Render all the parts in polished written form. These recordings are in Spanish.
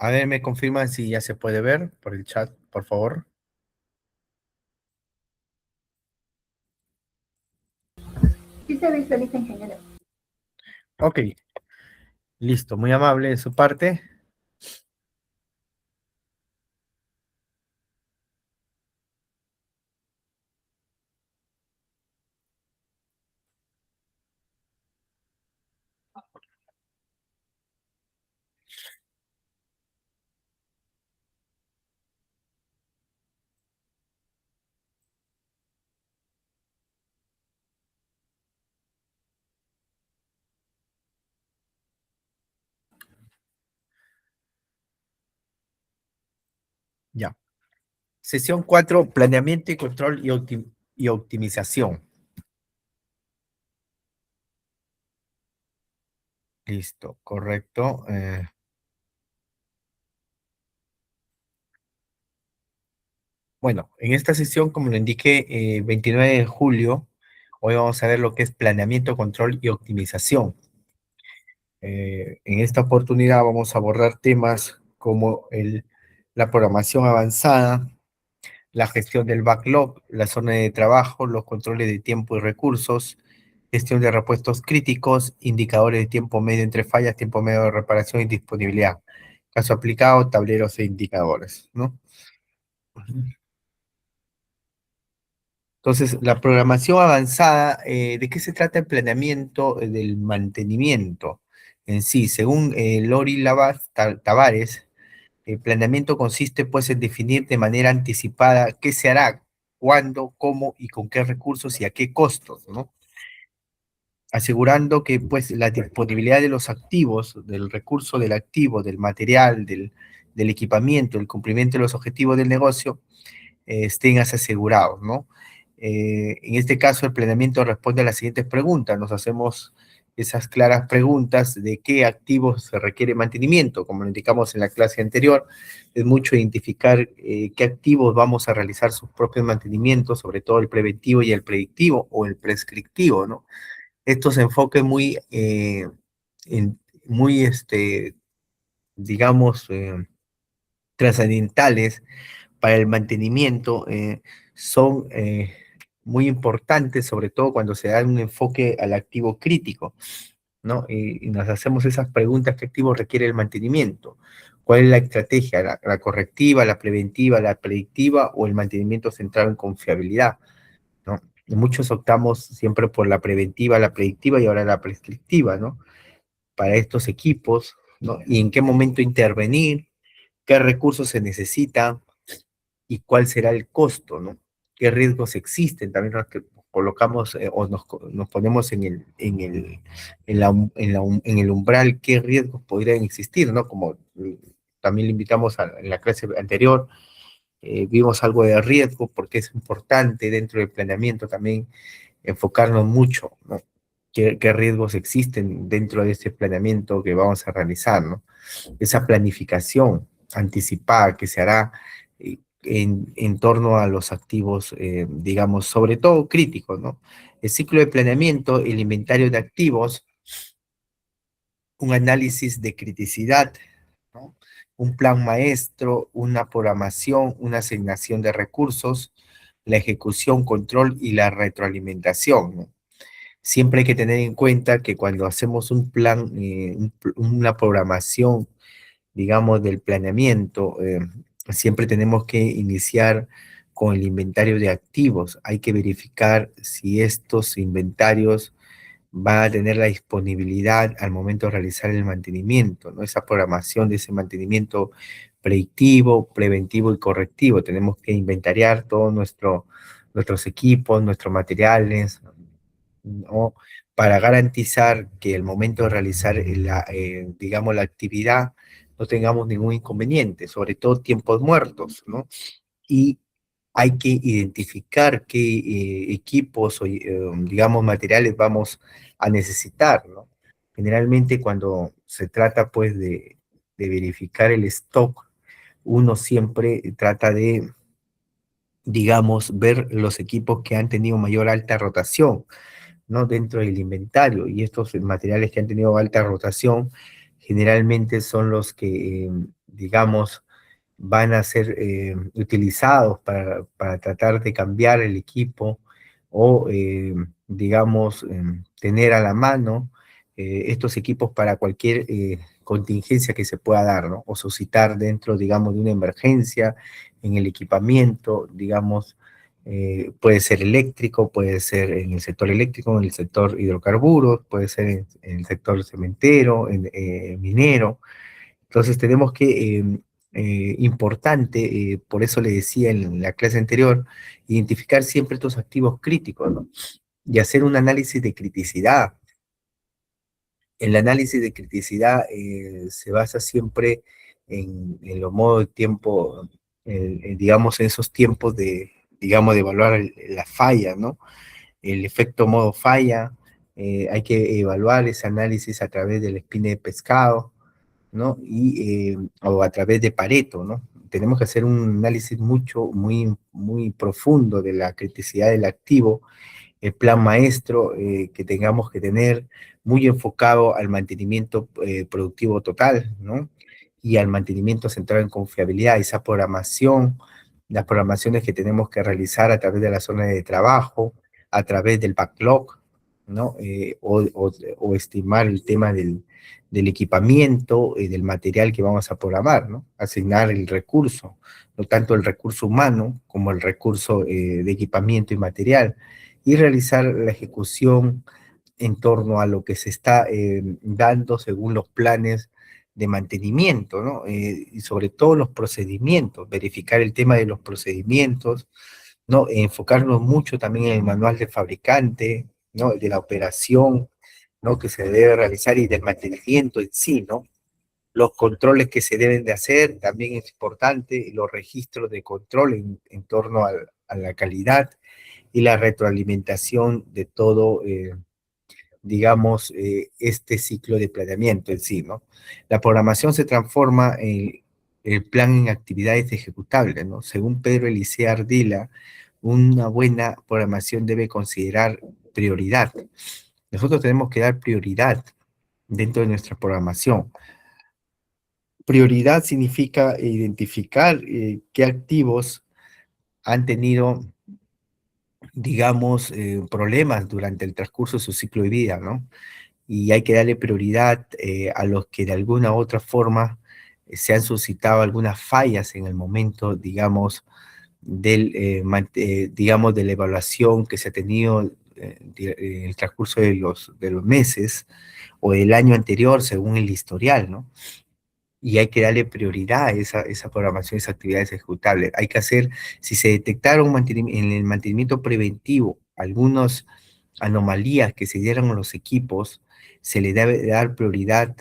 A ver, me confirman si ya se puede ver por el chat, por favor. Sí se visualiza, ingeniero. Ok, listo, muy amable de su parte. Ya. Sesión 4, planeamiento y control y optimización. Listo, correcto. Bueno, en esta sesión, como lo indiqué, 29 de julio, hoy vamos a ver lo que es planeamiento, control y optimización. En esta oportunidad vamos a abordar temas como la programación avanzada, la gestión del backlog, la zona de trabajo, los controles de tiempo y recursos, gestión de repuestos críticos, indicadores de tiempo medio entre fallas, tiempo medio de reparación y disponibilidad. Caso aplicado, tableros e indicadores, ¿no? Entonces, la programación avanzada, ¿de qué se trata el planeamiento del mantenimiento en sí? Según Lori Tavares, el planeamiento consiste pues en definir de manera anticipada qué se hará, cuándo, cómo y con qué recursos y a qué costos, ¿no? Asegurando que pues la disponibilidad de los activos, del recurso del activo, del material, del equipamiento, el cumplimiento de los objetivos del negocio, estén asegurados, ¿no? En este caso, el planeamiento responde a las siguientes preguntas. Nos hacemos esas claras preguntas de qué activos se requiere mantenimiento. Como lo indicamos en la clase anterior, es mucho identificar qué activos vamos a realizar sus propios mantenimientos, sobre todo el preventivo y el predictivo o el prescriptivo, ¿no? Estos enfoques muy, digamos, trascendentales para el mantenimiento son muy importantes, sobre todo cuando se da un enfoque al activo crítico, ¿no? Y nos hacemos esas preguntas: ¿qué activo requiere el mantenimiento? ¿Cuál es la estrategia? ¿La correctiva, la preventiva, la predictiva o el mantenimiento centrado en confiabilidad? ¿No? Y muchos optamos siempre por la preventiva, la predictiva y ahora la prescriptiva, ¿no? Para estos equipos, ¿no? Y en qué momento intervenir, qué recursos se necesitan, y cuál será el costo, ¿no? ¿Qué riesgos existen? También nos colocamos o nos ponemos en el umbral, qué riesgos podrían existir, ¿no? Como también le invitamos en la clase anterior, vimos algo de riesgo porque es importante dentro del planeamiento también enfocarnos mucho, ¿no? ¿Qué riesgos existen dentro de este planeamiento que vamos a realizar, ¿no? Esa planificación anticipada que se hará en torno a los activos, digamos, sobre todo críticos, ¿no? El ciclo de planeamiento, el inventario de activos, un análisis de criticidad, ¿no? Un plan maestro, una programación, una asignación de recursos, la ejecución, control y la retroalimentación, ¿no? Siempre hay que tener en cuenta que cuando hacemos un plan, una programación, digamos, del planeamiento, siempre tenemos que iniciar con el inventario de activos. Hay que verificar si estos inventarios van a tener la disponibilidad al momento de realizar el mantenimiento, ¿no? Esa programación de ese mantenimiento predictivo, preventivo y correctivo. Tenemos que inventariar todos nuestros equipos, nuestros materiales, ¿no? Para garantizar que el momento de realizar digamos, la actividad no tengamos ningún inconveniente, sobre todo tiempos muertos, ¿no? Y hay que identificar qué equipos o, digamos, materiales vamos a necesitar, ¿no? Generalmente cuando se trata, pues, de verificar el stock, uno siempre trata de, digamos, ver los equipos que han tenido mayor alta rotación, ¿no? Dentro del inventario, y estos materiales que han tenido alta rotación generalmente son los que digamos, van a ser utilizados para tratar de cambiar el equipo o, digamos, tener a la mano estos equipos para cualquier contingencia que se pueda dar, ¿no? O suscitar dentro, digamos, de una emergencia en el equipamiento, digamos, puede ser eléctrico, puede ser en el sector eléctrico, en el sector hidrocarburos, puede ser en el sector cementero, minero. Entonces tenemos que, importante, por eso le decía en la clase anterior, identificar siempre estos activos críticos, ¿no? Y hacer un análisis de criticidad. El análisis de criticidad se basa siempre en los modos de tiempo, digamos, en esos tiempos de, digamos, de evaluar la falla, ¿no? El efecto modo falla, hay que evaluar ese análisis a través del espine de pescado, ¿no? O a través de Pareto, ¿no? Tenemos que hacer un análisis muy profundo de la criticidad del activo, el plan maestro que tengamos que tener muy enfocado al mantenimiento productivo total, ¿no? Y al mantenimiento centrado en confiabilidad, esa programación, las programaciones que tenemos que realizar a través de la zona de trabajo, a través del backlog, ¿no? O estimar el tema del equipamiento, del material que vamos a programar, ¿no? Asignar el recurso, no tanto el recurso humano como el recurso de equipamiento y material, y realizar la ejecución en torno a lo que se está dando según los planes de mantenimiento, ¿no? Y sobre todo los procedimientos, verificar el tema de los procedimientos, ¿no? Enfocarnos mucho también en el manual del fabricante, ¿no? De la operación, ¿no? Que se debe realizar y del mantenimiento en sí, ¿no? Los controles que se deben de hacer, también es importante, los registros de control en torno a la calidad y la retroalimentación de todo, digamos, este ciclo de planeamiento en sí, ¿no? La programación se transforma en el plan en actividades ejecutables, ¿no? Según Pedro Elicea Ardila, una buena programación debe considerar prioridad. Nosotros tenemos que dar prioridad dentro de nuestra programación. Prioridad significa identificar qué activos han tenido, digamos, problemas durante el transcurso de su ciclo de vida, ¿no? Y hay que darle prioridad a los que de alguna u otra forma se han suscitado algunas fallas en el momento, digamos, digamos, de la evaluación que se ha tenido en el transcurso de los meses o del año anterior, según el historial, ¿no? Y hay que darle prioridad a esa programación, esas actividades ejecutables. Hay que hacer, si se detectaron en el mantenimiento preventivo algunas anomalías que se dieron a los equipos, se le debe dar prioridad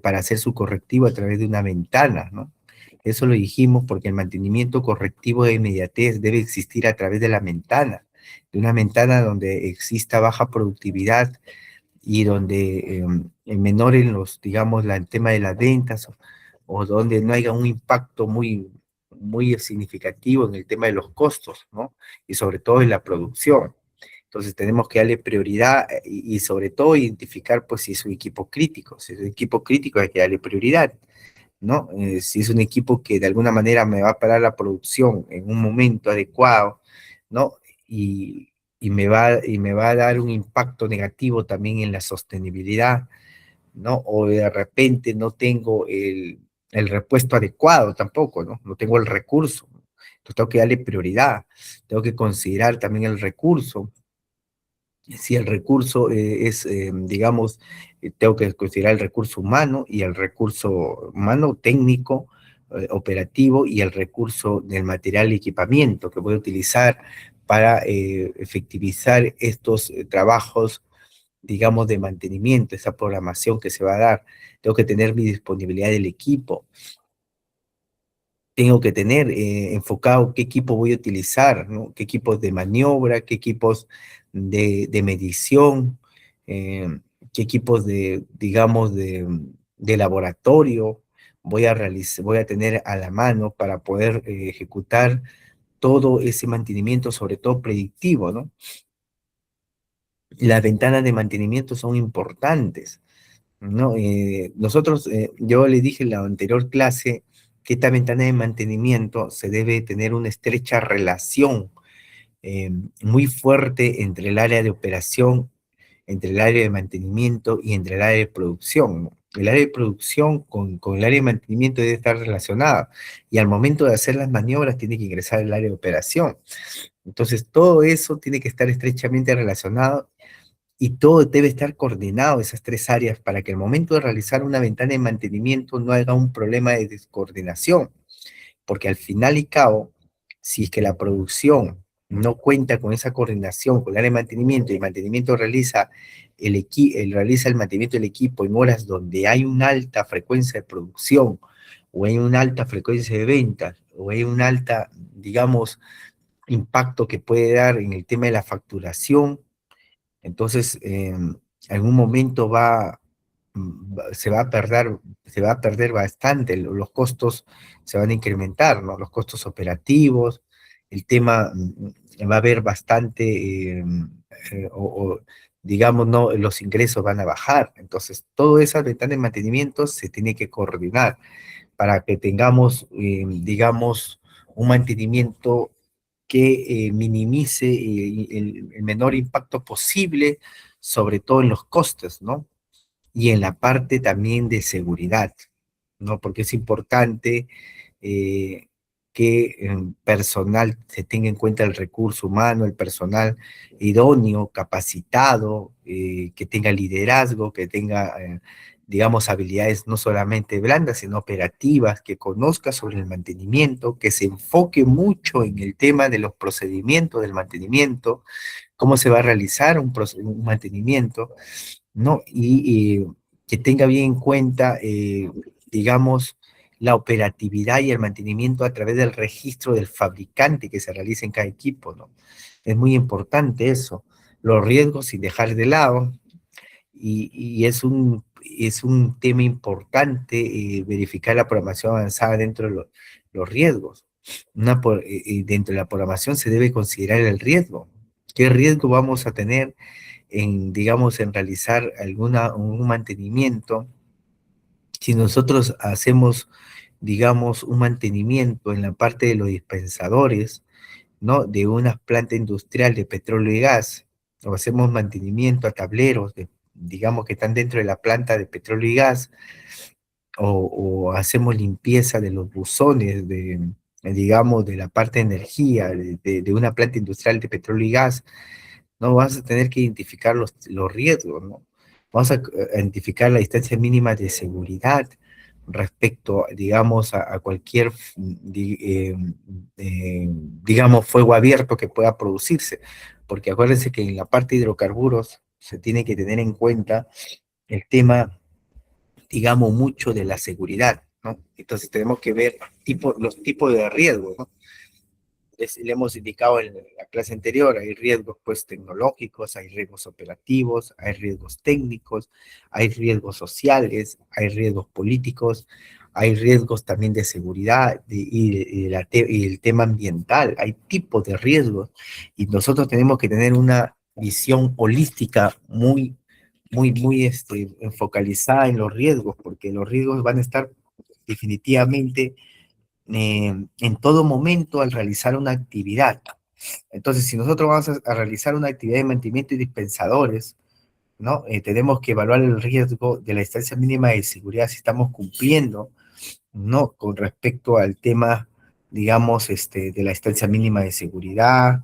para hacer su correctivo a través de una ventana, ¿no? Eso lo dijimos porque el mantenimiento correctivo de inmediatez debe existir a través de una ventana donde exista baja productividad y donde menoren los, digamos, el tema de las ventas o donde no haya un impacto muy significativo en el tema de los costos, ¿no? Y sobre todo en la producción. Entonces tenemos que darle prioridad y sobre todo identificar pues si es un equipo crítico. Si es un equipo crítico hay que darle prioridad, ¿no? Si es un equipo que de alguna manera me va a parar la producción en un momento adecuado, ¿no? Y me va a dar un impacto negativo también en la sostenibilidad, ¿no? O de repente no tengo el repuesto adecuado tampoco, ¿no? No tengo el recurso. Entonces tengo que darle prioridad, tengo que considerar también el recurso. Si el recurso es, digamos, tengo que considerar el recurso humano y el recurso humano técnico, operativo y el recurso del material y equipamiento que voy a utilizar para efectivizar estos trabajos, digamos, de mantenimiento, esa programación que se va a dar. Tengo que tener mi disponibilidad del equipo, tengo que tener enfocado qué equipo voy a utilizar, ¿no? Qué equipos de maniobra, qué equipos de medición, qué equipos de, digamos, de laboratorio voy a tener a la mano para poder ejecutar todo ese mantenimiento, sobre todo predictivo, ¿no? Las ventanas de mantenimiento son importantes, ¿no? Nosotros, yo le dije en la anterior clase, que esta ventana de mantenimiento se debe tener una estrecha relación muy fuerte entre el área de operación, entre el área de mantenimiento y entre el área de producción, ¿no? El área de producción con el área de mantenimiento debe estar relacionada y al momento de hacer las maniobras tiene que ingresar el área de operación. Entonces todo eso tiene que estar estrechamente relacionado y todo debe estar coordinado, esas tres áreas, para que al momento de realizar una ventana de mantenimiento no haya un problema de descoordinación, porque al final y cabo, si es que la producción no cuenta con esa coordinación con el área de mantenimiento y el mantenimiento realiza el mantenimiento del equipo en horas donde hay una alta frecuencia de producción o hay una alta frecuencia de ventas o hay un alta, digamos, impacto que puede dar en el tema de la facturación, entonces en algún momento se va a perder bastante, los costos se van a incrementar, ¿no? Los costos operativos, el tema va a haber bastante, digamos, no, los ingresos van a bajar. Entonces, todas esas ventanas de mantenimiento se tiene que coordinar para que tengamos, digamos, un mantenimiento que minimice el menor impacto posible, sobre todo en los costes, ¿no? Y en la parte también de seguridad, ¿no? Porque es importante eh, que personal se tenga en cuenta el recurso humano, el personal idóneo, capacitado, que tenga liderazgo, que tenga, digamos, habilidades no solamente blandas, sino operativas, que conozca sobre el mantenimiento, que se enfoque mucho en el tema de los procedimientos del mantenimiento, cómo se va a realizar un mantenimiento, ¿no? Y que tenga bien en cuenta, digamos, la operatividad y el mantenimiento a través del registro del fabricante que se realiza en cada equipo, ¿no? Es muy importante eso. Los riesgos sin dejar de lado, y es un tema importante verificar la programación avanzada dentro de los riesgos. Dentro de la programación se debe considerar el riesgo. ¿Qué riesgo vamos a tener en, digamos, en realizar un mantenimiento? Si nosotros hacemos, digamos, un mantenimiento en la parte de los dispensadores, ¿no? De una planta industrial de petróleo y gas, o hacemos mantenimiento a tableros, digamos, que están dentro de la planta de petróleo y gas, o hacemos limpieza de los buzones, digamos, de la parte de energía, de una planta industrial de petróleo y gas, ¿no? Vas a tener que identificar los riesgos, ¿no? Vamos a identificar la distancia mínima de seguridad respecto, digamos, a cualquier, digamos, fuego abierto que pueda producirse, porque acuérdense que en la parte de hidrocarburos se tiene que tener en cuenta el tema, digamos, mucho de la seguridad, ¿no? Entonces tenemos que ver los tipos de riesgos, ¿no? Le hemos indicado en la clase anterior, hay riesgos pues tecnológicos, hay riesgos operativos, hay riesgos técnicos, hay riesgos sociales, hay riesgos políticos, hay riesgos también de seguridad y el tema ambiental, hay tipos de riesgos y nosotros tenemos que tener una visión holística muy focalizada en los riesgos, porque los riesgos van a estar definitivamente en todo momento al realizar una actividad. Entonces, si nosotros vamos a realizar una actividad de mantenimiento y dispensadores, ¿no? Tenemos que evaluar el riesgo de la distancia mínima de seguridad si estamos cumpliendo, ¿no? Con respecto al tema, digamos, de la distancia mínima de seguridad,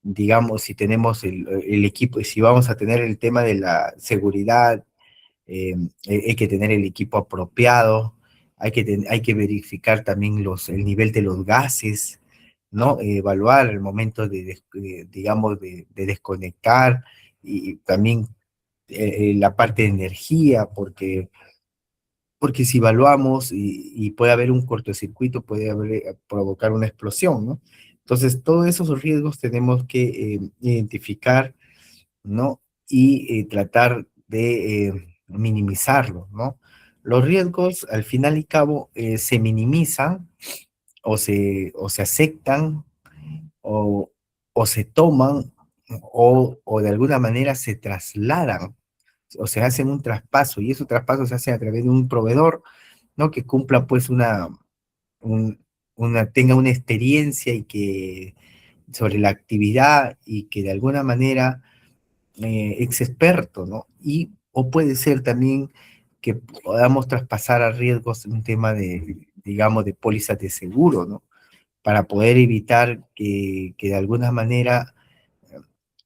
digamos, si tenemos el equipo, si vamos a tener el tema de la seguridad, eh, hay que tener el equipo apropiado, hay que verificar también el nivel de los gases, ¿no? Evaluar el momento digamos, de desconectar y también la parte de energía, porque si evaluamos y puede haber un cortocircuito, provocar una explosión, ¿no? Entonces, todos esos riesgos tenemos que identificar, ¿no? Y tratar de minimizarlos, ¿no? Los riesgos, al final y cabo, se minimizan o se aceptan o, o se toman o de alguna manera se trasladan o se hacen un traspaso y ese traspaso se hace a través de un proveedor, ¿no? Que cumpla pues tenga una experiencia y que sobre la actividad y que de alguna manera ex experto, ¿no? O puede ser también que podamos traspasar a riesgos un tema de, digamos, de pólizas de seguro, ¿no? Para poder evitar que de alguna manera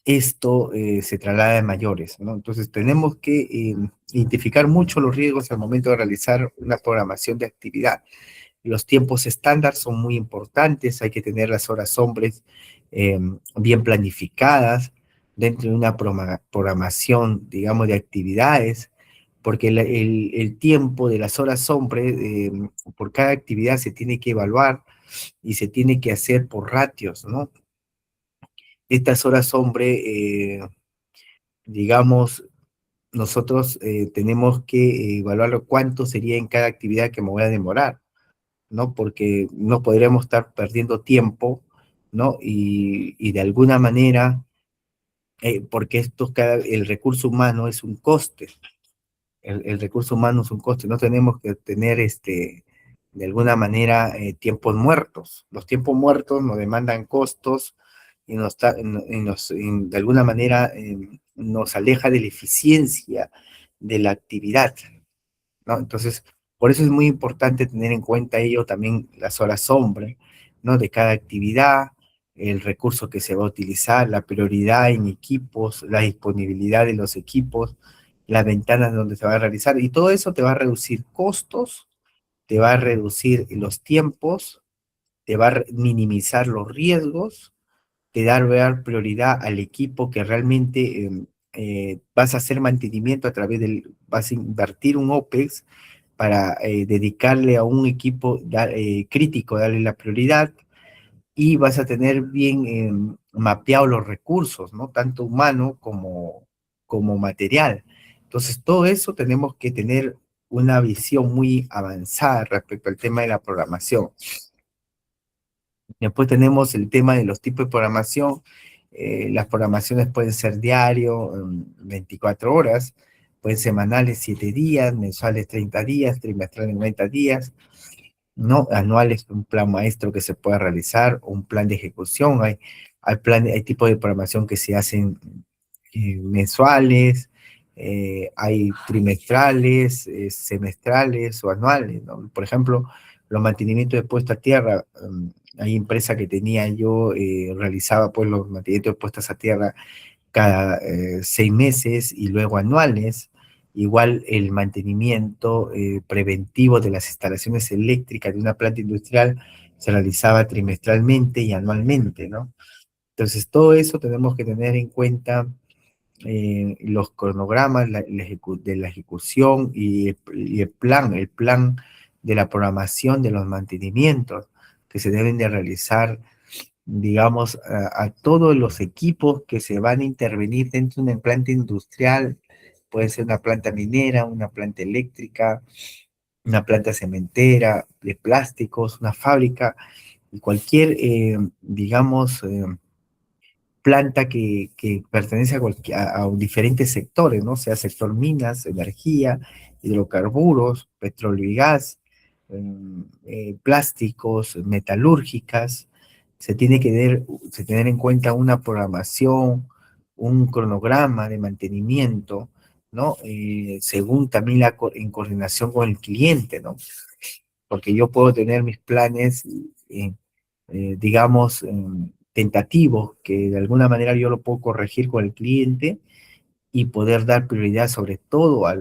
esto se traslade a mayores, ¿no? Entonces tenemos que identificar mucho los riesgos al momento de realizar una programación de actividad. Los tiempos estándar son muy importantes, hay que tener las horas hombres bien planificadas dentro de una programación, digamos, de actividades, porque el tiempo de las horas hombre por cada actividad se tiene que evaluar y se tiene que hacer por ratios, ¿no? Estas horas hombre, digamos, nosotros tenemos que evaluar cuánto sería en cada actividad que me voy a demorar, ¿no? Porque no podríamos estar perdiendo tiempo, ¿no? Y de alguna manera, porque el recurso humano es un coste, el recurso humano es un coste, no tenemos que tener de alguna manera tiempos muertos. Los tiempos muertos nos demandan costos y de alguna manera nos aleja de la eficiencia de la actividad, ¿no? Entonces, por eso es muy importante tener en cuenta ello también las horas sombra, ¿no? De cada actividad, el recurso que se va a utilizar, la prioridad en equipos, la disponibilidad de los equipos, las ventanas donde se va a realizar, y todo eso te va a reducir costos, te va a reducir los tiempos, te va a minimizar los riesgos, te da dar prioridad al equipo que realmente vas a hacer mantenimiento vas a invertir un OPEX para dedicarle a un equipo crítico, darle la prioridad y vas a tener bien mapeados los recursos, ¿no? Tanto humano como material. Entonces, todo eso tenemos que tener una visión muy avanzada respecto al tema de la programación. Después tenemos el tema de los tipos de programación. Las programaciones pueden ser diario, 24 horas, pueden ser semanales 7 días, mensuales 30 días, trimestrales 90 días, ¿no? Anuales, un plan maestro que se pueda realizar, o un plan de ejecución. Hay tipos de programación que se hacen mensuales, hay trimestrales, semestrales o anuales, ¿no? Por ejemplo, los mantenimientos de puesta a tierra, hay empresa que tenía yo, realizaba pues los mantenimientos de puestas a tierra cada 6 meses y luego anuales. Igual el mantenimiento preventivo de las instalaciones eléctricas de una planta industrial se realizaba trimestralmente y anualmente, ¿no? Entonces, todo eso tenemos que tener en cuenta los cronogramas de la ejecución y el plan de la programación de los mantenimientos que se deben de realizar, digamos, a todos los equipos que se van a intervenir dentro de una planta industrial. Puede ser una planta minera, una planta eléctrica, una planta cementera, de plásticos, una fábrica, y cualquier, digamos, planta que pertenece a diferentes sectores, ¿no? Sea sector minas, energía, hidrocarburos, petróleo y gas, plásticos, metalúrgicas. Se tener en cuenta una programación, un cronograma de mantenimiento, ¿no? Según también en coordinación con el cliente, ¿no? Porque yo puedo tener mis planes, digamos, tentativos, que de alguna manera yo lo puedo corregir con el cliente y poder dar prioridad sobre todo a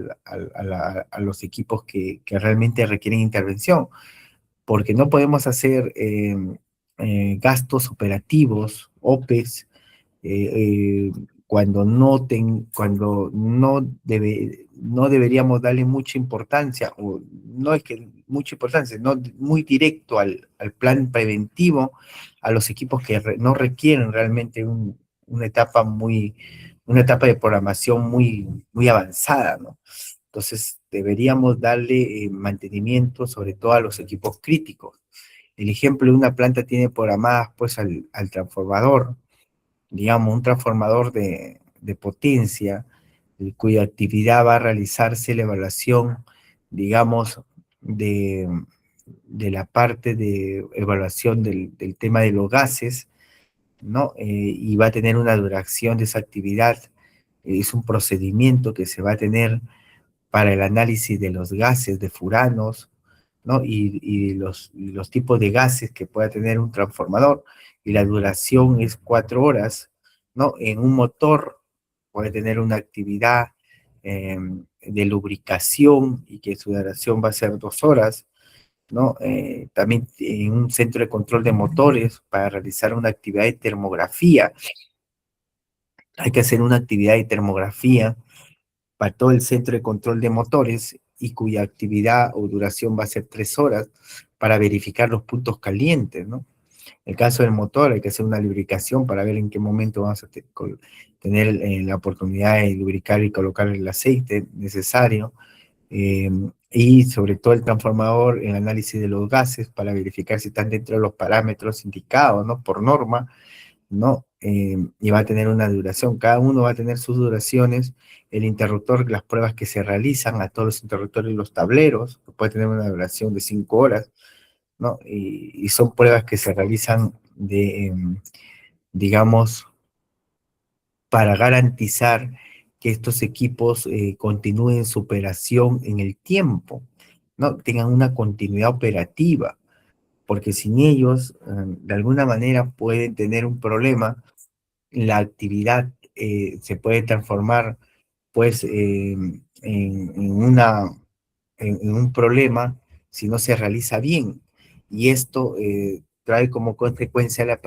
los equipos que realmente requieren intervención, porque no podemos hacer gastos operativos, OPEX, eh, eh, cuando no deberíamos darle mucha importancia, o no es que mucha importancia, no muy directo al plan preventivo, a los equipos que no requieren realmente una etapa de programación muy avanzada, ¿no? Entonces deberíamos darle mantenimiento sobre todo a los equipos críticos. El ejemplo de una planta tiene programadas pues al transformador, digamos, un transformador de potencia, cuya actividad va a realizarse la evaluación, digamos, de, de la parte de evaluación del tema de los gases, ¿no? Y va a tener una duración de esa actividad. Es un procedimiento que se va a tener para el análisis de los gases, de furanos, ¿no? Y los tipos de gases que pueda tener un transformador. Y la duración es 4 horas, ¿no? En un motor puede tener una actividad de lubricación y que su duración va a ser 2 horas, ¿no? También en un centro de control de motores para realizar una actividad de termografía. Hay que hacer una actividad de termografía para todo el centro de control de motores y cuya actividad o duración va a ser 3 horas para verificar los puntos calientes, ¿no? En el caso del motor hay que hacer una lubricación para ver en qué momento vamos a tener la oportunidad de lubricar y colocar el aceite necesario. Y sobre todo el transformador, el análisis de los gases para verificar si están dentro de los parámetros indicados, ¿no? Por norma, ¿no? Y va a tener una duración, cada uno va a tener sus duraciones, el interruptor, las pruebas que se realizan a todos los interruptores y los tableros, que puede tener una duración de 5 horas, ¿no? Y son pruebas que se realizan digamos, para garantizar que estos equipos continúen su operación en el tiempo, ¿no? Tengan una continuidad operativa, porque sin ellos, de alguna manera, pueden tener un problema. La actividad se puede transformar, pues, en un problema si no se realiza bien. Y esto trae como consecuencia la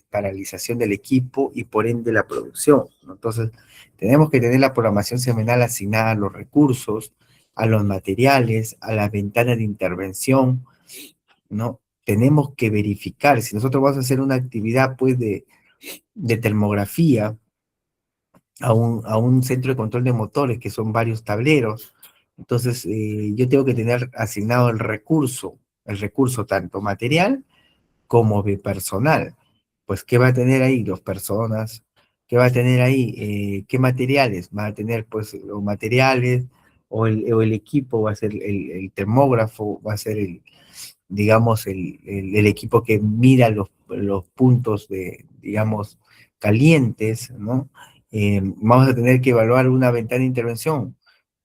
paralización del equipo y por ende la producción, ¿no? Entonces, tenemos que tener la programación semanal asignada a los recursos, a los materiales, a las ventanas de intervención, ¿no? Tenemos que verificar, si nosotros vamos a hacer una actividad, pues, de termografía, a un centro de control de motores, que son varios tableros. Entonces, yo tengo que tener asignado el recurso tanto material como de personal. Pues, ¿qué va a tener ahí? Dos personas. ¿Qué va a tener ahí? ¿Qué materiales? Va a tener, pues, los materiales o el equipo, va a ser el termógrafo, va a ser digamos, el equipo que mira los puntos de, digamos, calientes, ¿no? Vamos a tener que evaluar una ventana de intervención.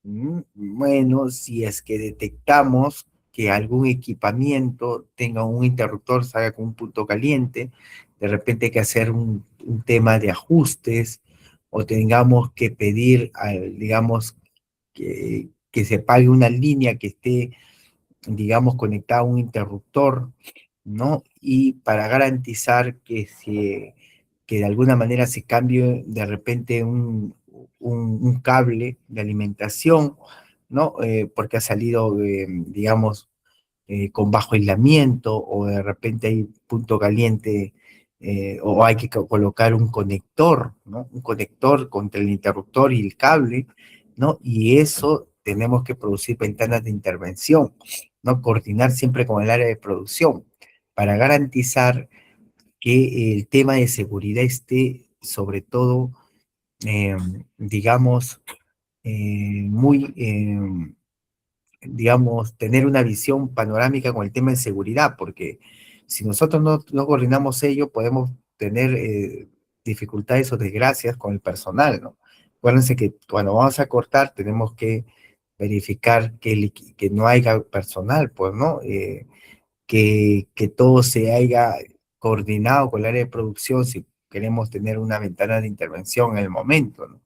Bueno, si es que detectamos que algún equipamiento tenga un interruptor, salga con un punto caliente, de repente hay que hacer un tema de ajustes o tengamos que pedir, digamos, que se pague una línea que esté, digamos, conectada a un interruptor, ¿no? Y para garantizar que de alguna manera se cambie de repente un cable de alimentación, ¿no? Porque ha salido, digamos, con bajo aislamiento o de repente hay punto caliente, o hay que colocar un conector, ¿no? Un conector contra el interruptor y el cable, ¿no? Y eso tenemos que producir ventanas de intervención, ¿no? Coordinar siempre con el área de producción para garantizar que el tema de seguridad esté sobre todo, eh, digamos, muy, digamos, tener una visión panorámica con el tema de seguridad, porque si nosotros no coordinamos ello, podemos tener dificultades o desgracias con el personal, ¿no? Acuérdense que cuando vamos a cortar tenemos que verificar que no haya personal, pues, ¿no? Que todo se haya coordinado con el área de producción si queremos tener una ventana de intervención en el momento, ¿no?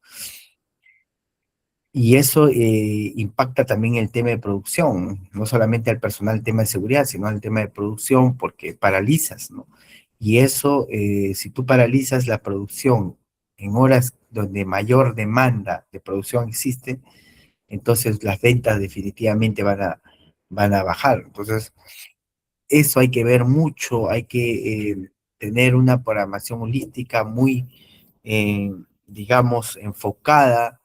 Y eso impacta también el tema de producción, no solamente al personal el tema de seguridad, sino al tema de producción, porque paralizas, ¿no? Y eso, si tú paralizas la producción en horas donde mayor demanda de producción existe, entonces las ventas definitivamente van a bajar. Entonces, eso hay que ver mucho, hay que tener una programación holística muy, digamos, enfocada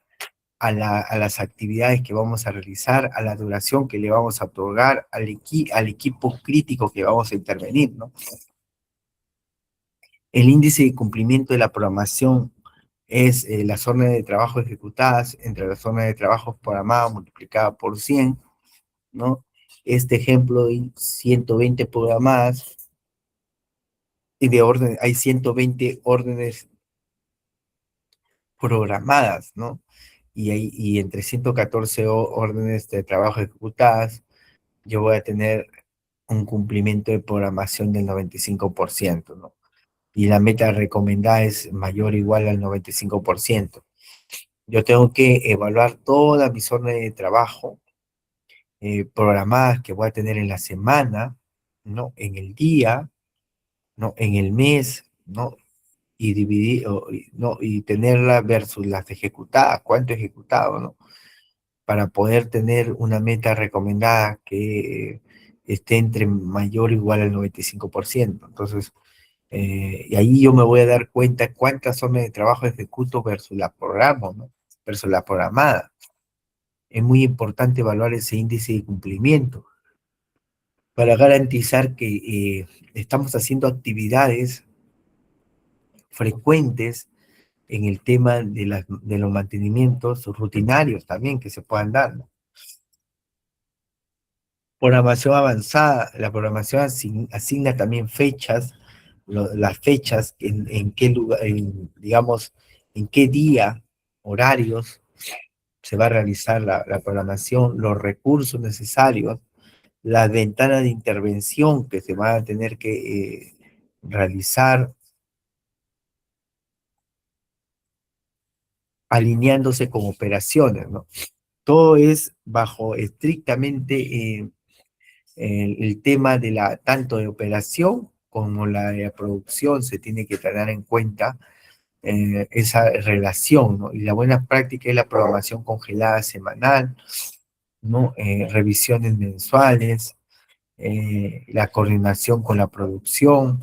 a las actividades que vamos a realizar, a la duración que le vamos a otorgar al equipo crítico que vamos a intervenir, ¿no? El índice de cumplimiento de la programación es las zonas de trabajo ejecutadas entre las zonas de trabajo programadas multiplicada por 100, ¿no? este ejemplo hay 120 programadas y de orden, hay 120 órdenes programadas, ¿no? Y entre 114 órdenes de trabajo ejecutadas, yo voy a tener un cumplimiento de programación del 95%, ¿no? Y la meta recomendada es mayor o igual al 95%. Yo tengo que evaluar todas mis órdenes de trabajo programadas que voy a tener en la semana, ¿no? En el día, ¿no? En el mes, ¿no? Y dividir, ¿no? Y tenerla versus las ejecutadas, cuánto he ejecutado, ¿no? Para poder tener una meta recomendada que esté entre mayor o igual al 95%. Entonces, y ahí yo me voy a dar cuenta cuántas horas de trabajo ejecuto versus la programa, ¿no? Versus la programada. Es muy importante evaluar ese índice de cumplimiento para garantizar que estamos haciendo actividades frecuentes en el tema de los mantenimientos rutinarios también que se puedan dar, ¿no? Programación avanzada, la programación asigna también fechas, las fechas en qué lugar, digamos, en qué día, horarios se va a realizar la programación, los recursos necesarios, las ventanas de intervención que se van a tener que realizar, alineándose con operaciones, ¿no? Todo es bajo estrictamente el tema de tanto de operación como la de la producción se tiene que tener en cuenta esa relación, ¿no? Y la buena práctica es la programación congelada semanal, ¿no? Revisiones mensuales, la coordinación con la producción.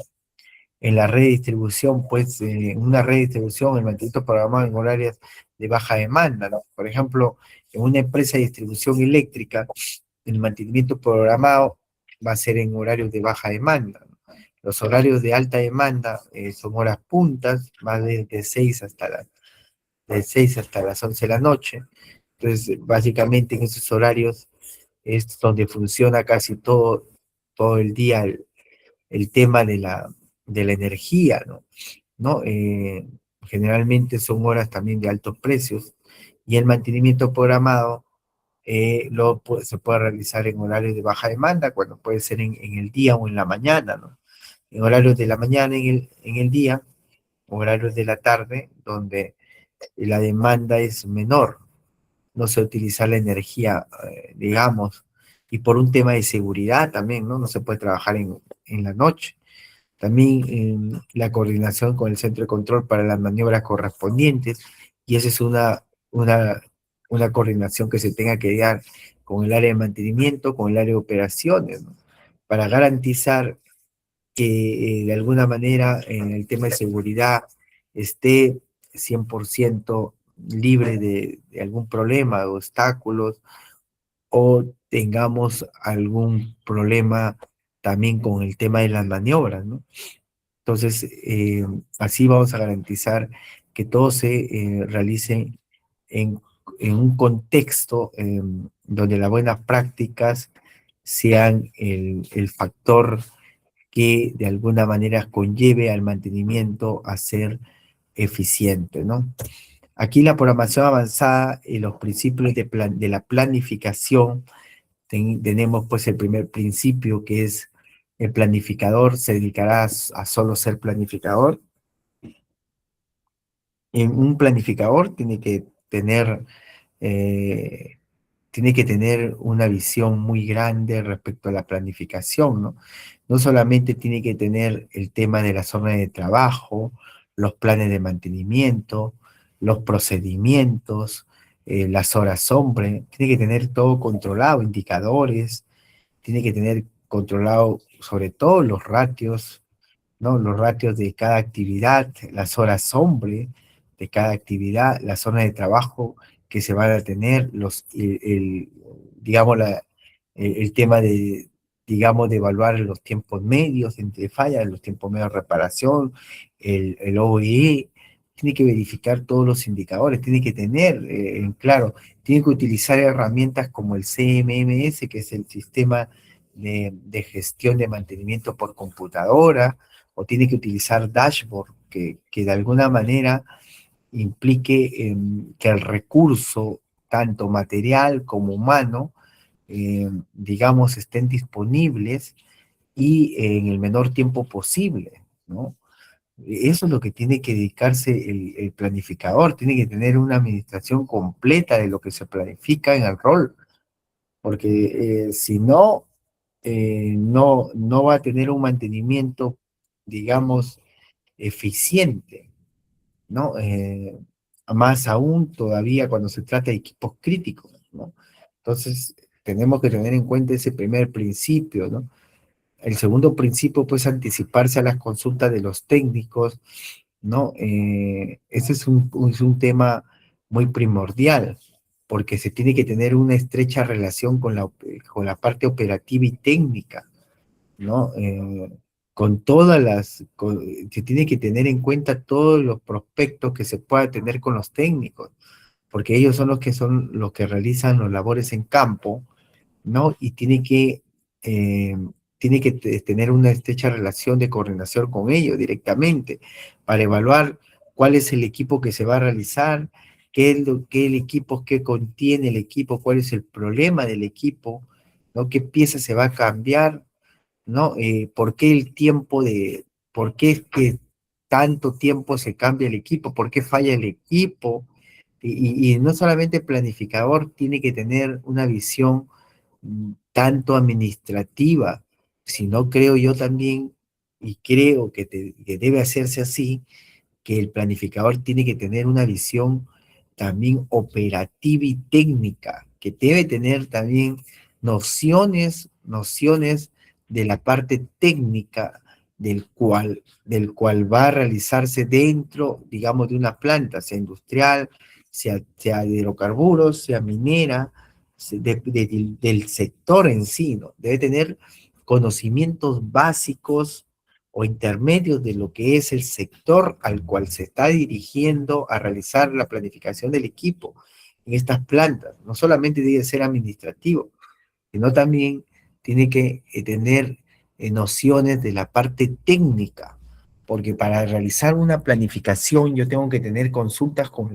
En la red de distribución, pues, en una red de distribución, el mantenimiento programado en horarios de baja demanda, ¿no? Por ejemplo, en una empresa de distribución eléctrica, el mantenimiento programado va a ser en horarios de baja demanda, ¿no? Los horarios de alta demanda son horas puntas, más de 6 de 6 hasta las 11 de la noche. Entonces, básicamente en esos horarios es donde funciona casi todo el día el tema de la energía, ¿no? ¿No? Generalmente son horas también de altos precios y el mantenimiento programado se puede realizar en horarios de baja demanda, cuando puede ser en el día o en la mañana, ¿no? En horarios de la mañana en el día, horarios de la tarde, donde la demanda es menor, no se utiliza la energía, digamos, y por un tema de seguridad también, ¿no? No se puede trabajar en la noche. También la coordinación con el centro de control para las maniobras correspondientes, y esa es una, una coordinación que se tenga que dar con el área de mantenimiento, con el área de operaciones, ¿no? Para garantizar que de alguna manera en el tema de seguridad esté 100% libre de algún problema, de obstáculos, o tengamos algún problema también con el tema de las maniobras, ¿no? Entonces, así vamos a garantizar que todo se realice en, en un contexto donde las buenas prácticas sean el factor que de alguna manera conlleve al mantenimiento a ser eficiente, ¿no? Aquí la programación avanzada y los principios de la planificación, tenemos pues el primer principio que es el planificador se dedicará a solo ser planificador. Un planificador eh, tiene que tener una visión muy grande respecto a la planificación, ¿no? No solamente tiene que tener el tema de la zona de trabajo, los planes de mantenimiento, los procedimientos, las horas hombre, tiene que tener todo controlado, indicadores, tiene que tener controlado sobre todo los ratios, ¿no? Los ratios de cada actividad, las horas hombre de cada actividad, las zonas de trabajo que se van a tener, digamos, el tema de, digamos, de evaluar los tiempos medios entre fallas, los tiempos medios de reparación, el OEE, tiene que verificar todos los indicadores, tiene que tener, claro, tiene que utilizar herramientas como el CMMS, que es el sistema de gestión de mantenimiento por computadora, o tiene que utilizar dashboard, que de alguna manera implique que el recurso, tanto material como humano, digamos, estén disponibles y en el menor tiempo posible, ¿no? Eso es lo que tiene que dedicarse el planificador, tiene que tener una administración completa de lo que se planifica en el rol, porque si no, no va a tener un mantenimiento, digamos, eficiente, ¿no? Más aún todavía cuando se trata de equipos críticos, ¿no? Entonces, tenemos que tener en cuenta ese primer principio, ¿no? El segundo principio, pues, anticiparse a las consultas de los técnicos, ¿no? Ese es un tema muy primordial, porque se tiene que tener una estrecha relación con la parte operativa y técnica, ¿no? Con todas se tiene que tener en cuenta todos los prospectos que se pueda tener con los técnicos, porque ellos son los que realizan los labores en campo, ¿no? Y eh, tener una estrecha relación de coordinación con ellos directamente para evaluar cuál es el equipo que se va a realizar, qué el equipo, qué contiene el equipo, cuál es el problema del equipo, ¿no? Qué pieza se va a cambiar, ¿no? ¿Por qué por qué es que tanto tiempo se cambia el equipo? ¿Por qué falla el equipo? Y no solamente el planificador tiene que tener una visión tanto administrativa, sino creo yo también, y creo que debe hacerse así, que el planificador tiene que tener una visión también operativa y técnica, que debe tener también nociones de la parte técnica del cual va a realizarse dentro, digamos, de una planta, sea industrial, sea de hidrocarburos, sea minera, del sector en sí, ¿no? Debe tener conocimientos básicos o intermedios de lo que es el sector al cual se está dirigiendo a realizar la planificación del equipo en estas plantas. No solamente debe ser administrativo, sino también tiene que tener nociones de la parte técnica, porque para realizar una planificación yo tengo que tener consultas con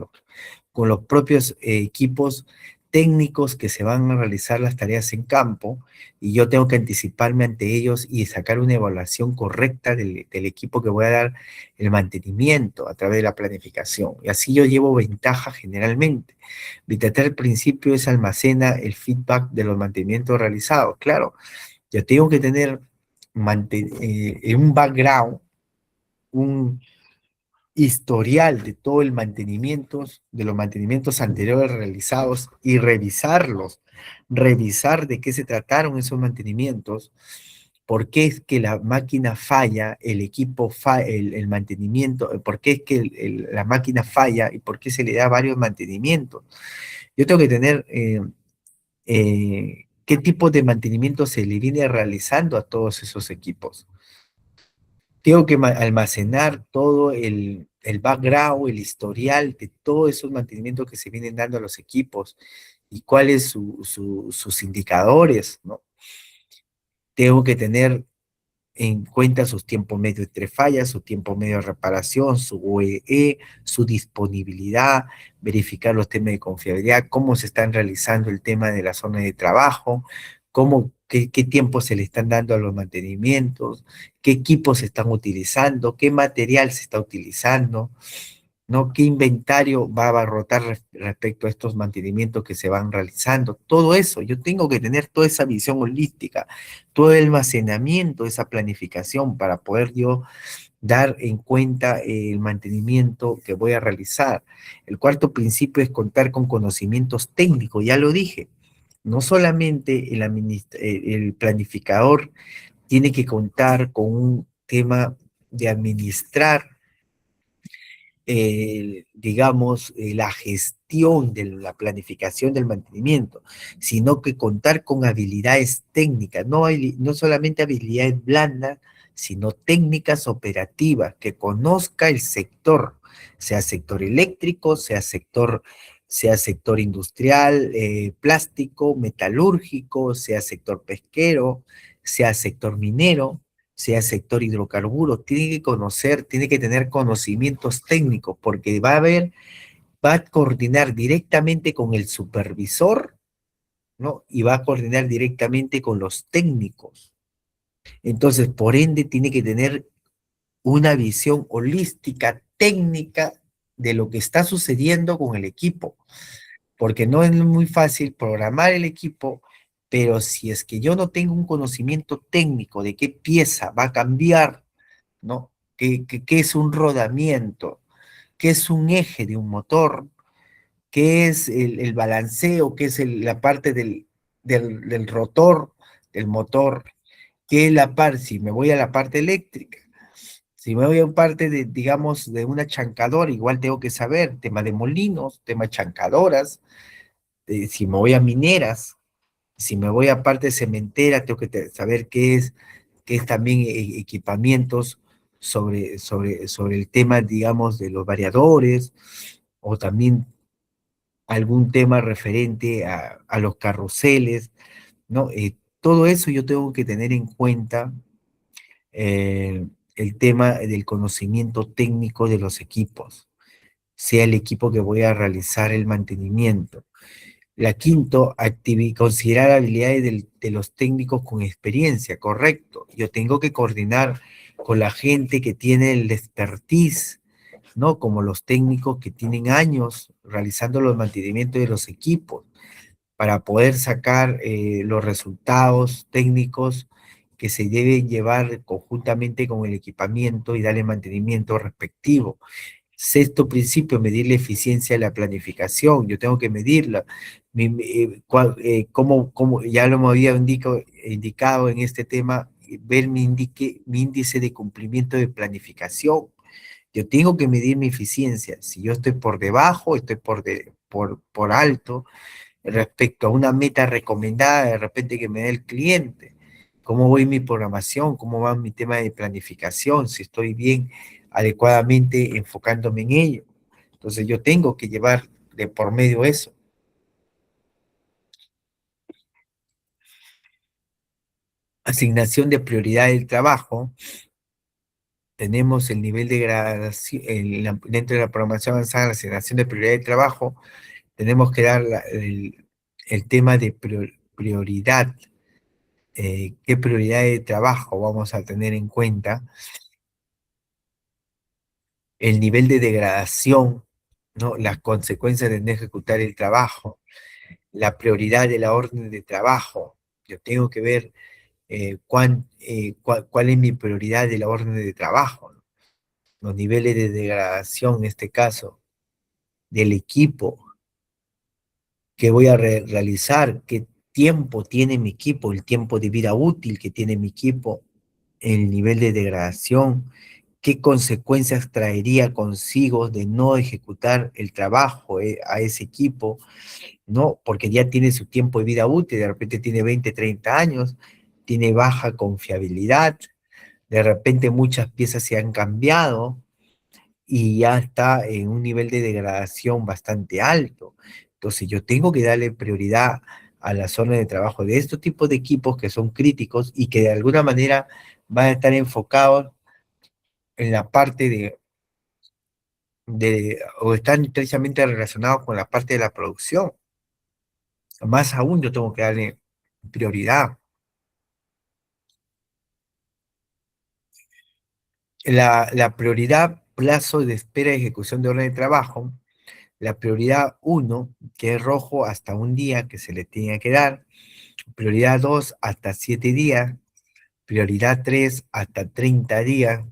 los propios equipos técnicos que se van a realizar las tareas en campo, y yo tengo que anticiparme ante ellos y sacar una evaluación correcta del equipo que voy a dar el mantenimiento a través de la planificación. Y así yo llevo ventaja generalmente. Mi tercer principio es almacena el feedback de los mantenimientos realizados. Claro, yo tengo que tener un background, un historial de todo el mantenimiento, de los mantenimientos anteriores realizados y revisar de qué se trataron esos mantenimientos, por qué es que la máquina falla, el equipo falla, el mantenimiento, por qué es que la máquina falla y por qué se le da varios mantenimientos. Yo tengo que tener qué tipo de mantenimiento se le viene realizando a todos esos equipos. Tengo que almacenar todo el background, el historial de todos esos mantenimientos que se vienen dando a los equipos y cuáles sus indicadores, ¿no? Tengo que tener en cuenta sus tiempos medios entre fallas, su tiempo medio de reparación, su OEE, su disponibilidad, verificar los temas de confiabilidad, cómo se están realizando el tema de la zona de trabajo, qué tiempo se le están dando a los mantenimientos, qué equipos se están utilizando, qué material se está utilizando, ¿no? ¿Qué inventario va a abarrotar respecto a estos mantenimientos que se van realizando? Todo eso, yo tengo que tener toda esa visión holística, todo el almacenamiento, esa planificación para poder yo dar en cuenta el mantenimiento que voy a realizar. El cuarto principio es contar con conocimientos técnicos, ya lo dije. No solamente el planificador tiene que contar con un tema de administrar digamos, la gestión de la planificación del mantenimiento, sino que contar con habilidades técnicas, no solamente habilidades blandas, sino técnicas operativas, que conozca el sector, sea sector eléctrico, sea sector industrial, plástico, metalúrgico, sea sector pesquero, sea sector minero, sea sector hidrocarburos, tiene que conocer, tiene que tener conocimientos técnicos, porque va a coordinar directamente con el supervisor, ¿no? Y va a coordinar directamente con los técnicos. Entonces, por ende, tiene que tener una visión holística, técnica de lo que está sucediendo con el equipo, porque no es muy fácil programar el equipo, pero si es que yo no tengo un conocimiento técnico de qué pieza va a cambiar, ¿no? ¿Qué es un rodamiento? ¿Qué es un eje de un motor? ¿Qué es el balanceo? ¿Qué es la parte del rotor del motor? ¿Qué es la parte? Si me voy a la parte eléctrica, si me voy a parte de, digamos, de una chancadora, igual tengo que saber tema de molinos, tema de chancadoras, si me voy a mineras, si me voy a parte cementera, tengo que saber qué es también equipamientos sobre el tema, digamos, de los variadores, o también algún tema referente a los carruseles, ¿no? Todo eso yo tengo que tener en cuenta el tema del conocimiento técnico de los equipos, sea el equipo que voy a realizar el mantenimiento. La quinto, considerar habilidades de los técnicos con experiencia, correcto. Yo tengo que coordinar con la gente que tiene el expertise, ¿no? Como los técnicos que tienen años realizando los mantenimientos de los equipos para poder sacar los resultados técnicos que se deben llevar conjuntamente con el equipamiento y darle mantenimiento respectivo. Sexto principio, medir la eficiencia de la planificación. Yo tengo que medirla. Ya lo me había indicado en este tema, ver mi índice de cumplimiento de planificación. Yo tengo que medir mi eficiencia. Si yo estoy por debajo, estoy por alto, respecto a una meta recomendada de repente que me dé el cliente. ¿Cómo voy mi programación? ¿Cómo va mi tema de planificación? Si estoy bien adecuadamente enfocándome en ello. Entonces yo tengo que llevar de por medio eso. Asignación de prioridad del trabajo. Tenemos el nivel de gradación, dentro de la programación avanzada, la asignación de prioridad del trabajo, tenemos que dar el tema de prioridad. Qué prioridad de trabajo vamos a tener en cuenta, el nivel de degradación, ¿no? Las consecuencias de no ejecutar el trabajo, la prioridad de la orden de trabajo. Yo tengo que ver cuál es mi prioridad de la orden de trabajo, ¿no? Los niveles de degradación, en este caso, del equipo que voy a realizar, qué tiempo tiene mi equipo, el tiempo de vida útil que tiene mi equipo, el nivel de degradación, qué consecuencias traería consigo de no ejecutar el trabajo a ese equipo, ¿no? Porque ya tiene su tiempo de vida útil, de repente tiene 20, 30 años, tiene baja confiabilidad, de repente muchas piezas se han cambiado y ya está en un nivel de degradación bastante alto. Entonces yo tengo que darle prioridad a la zona de trabajo de estos tipos de equipos que son críticos y que de alguna manera van a estar enfocados en la parte o están estrechamente relacionados con la parte de la producción. Más aún yo tengo que darle prioridad. La prioridad, plazo de espera y ejecución de orden de trabajo, la prioridad uno, que es rojo, hasta un día que se le tiene que dar, prioridad 2 hasta 7 días, prioridad 3 hasta 30 días,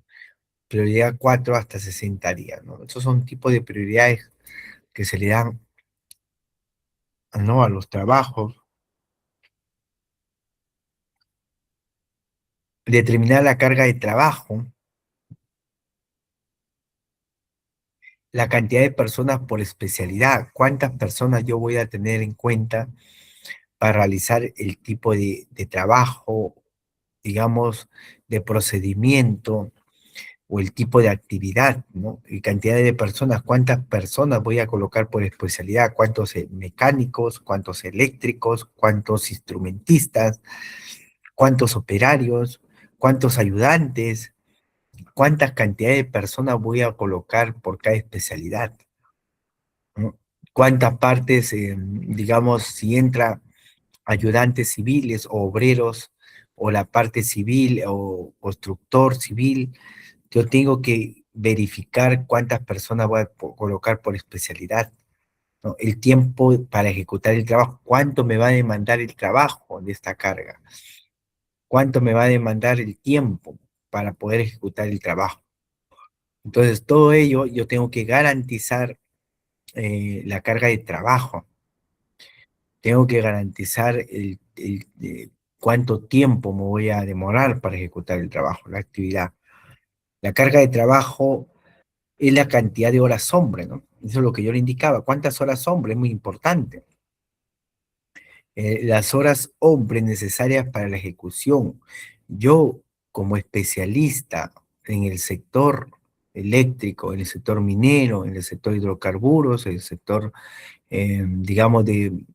prioridad 4 hasta 60 días, ¿no? Esos son tipos de prioridades que se le dan, ¿no? A los trabajos. Determinar la carga de trabajo, la cantidad de personas por especialidad, cuántas personas yo voy a tener en cuenta para realizar el tipo de trabajo, digamos, de procedimiento o el tipo de actividad, ¿no? Y cantidad de personas, cuántas personas voy a colocar por especialidad, cuántos mecánicos, cuántos eléctricos, cuántos instrumentistas, cuántos operarios, cuántos ayudantes, cuántas cantidades de personas voy a colocar por cada especialidad, ¿no? Cuántas partes, digamos, si entra ayudantes civiles o obreros o la parte civil o constructor civil, yo tengo que verificar cuántas personas voy a colocar por especialidad, ¿no? El tiempo para ejecutar el trabajo, cuánto me va a demandar el trabajo de esta carga, cuánto me va a demandar el tiempo para poder ejecutar el trabajo. Entonces, todo ello yo tengo que garantizar la carga de trabajo, tengo que garantizar cuánto tiempo me voy a demorar para ejecutar el trabajo, la actividad. La carga de trabajo es la cantidad de horas hombre, ¿no? Eso es lo que yo le indicaba. ¿Cuántas horas hombre? Es muy importante. Las horas hombre necesarias para la ejecución. Yo, como especialista en el sector eléctrico, en el sector minero, en el sector hidrocarburos, en el sector, digamos, de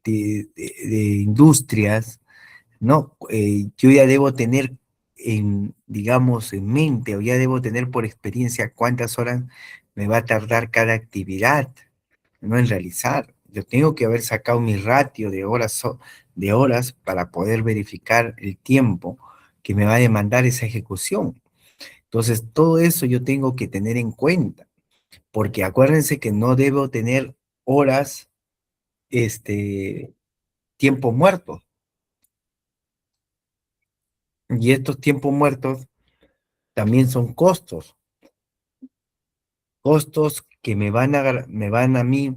industrias, ¿no? Yo ya debo tener digamos, en mente, o ya debo tener por experiencia cuántas horas me va a tardar cada actividad, ¿no? En realizar. Yo tengo que haber sacado mi ratio de horas para poder verificar el tiempo que me va a demandar esa ejecución. Entonces, todo eso yo tengo que tener en cuenta, porque acuérdense que no debo tener horas, tiempo muerto. Y estos tiempos muertos también son costos que me van a mí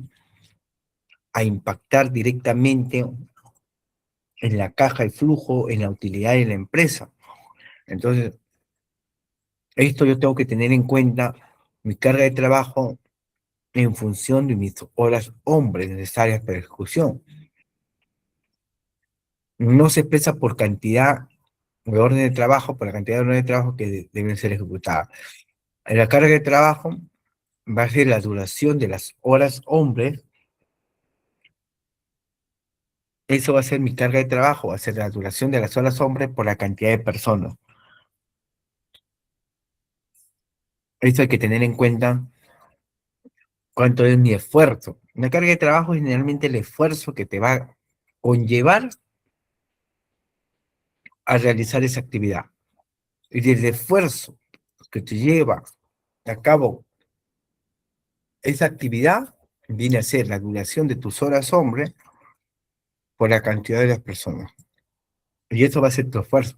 a impactar directamente en la caja de flujo, en la utilidad de la empresa. Entonces, esto yo tengo que tener en cuenta mi carga de trabajo en función de mis horas hombres necesarias para ejecución. No se expresa por cantidad de orden de trabajo, por la cantidad de orden de trabajo que deben ser ejecutadas. La carga de trabajo va a ser la duración de las horas hombres. Eso va a ser mi carga de trabajo, va a ser la duración de las horas hombres por la cantidad de personas. Esto hay que tener en cuenta cuánto es mi esfuerzo. La carga de trabajo es generalmente el esfuerzo que te va a conllevar a realizar esa actividad. Y del esfuerzo que te lleva a cabo esa actividad, viene a ser la duración de tus horas hombre por la cantidad de las personas. Y eso va a ser tu esfuerzo.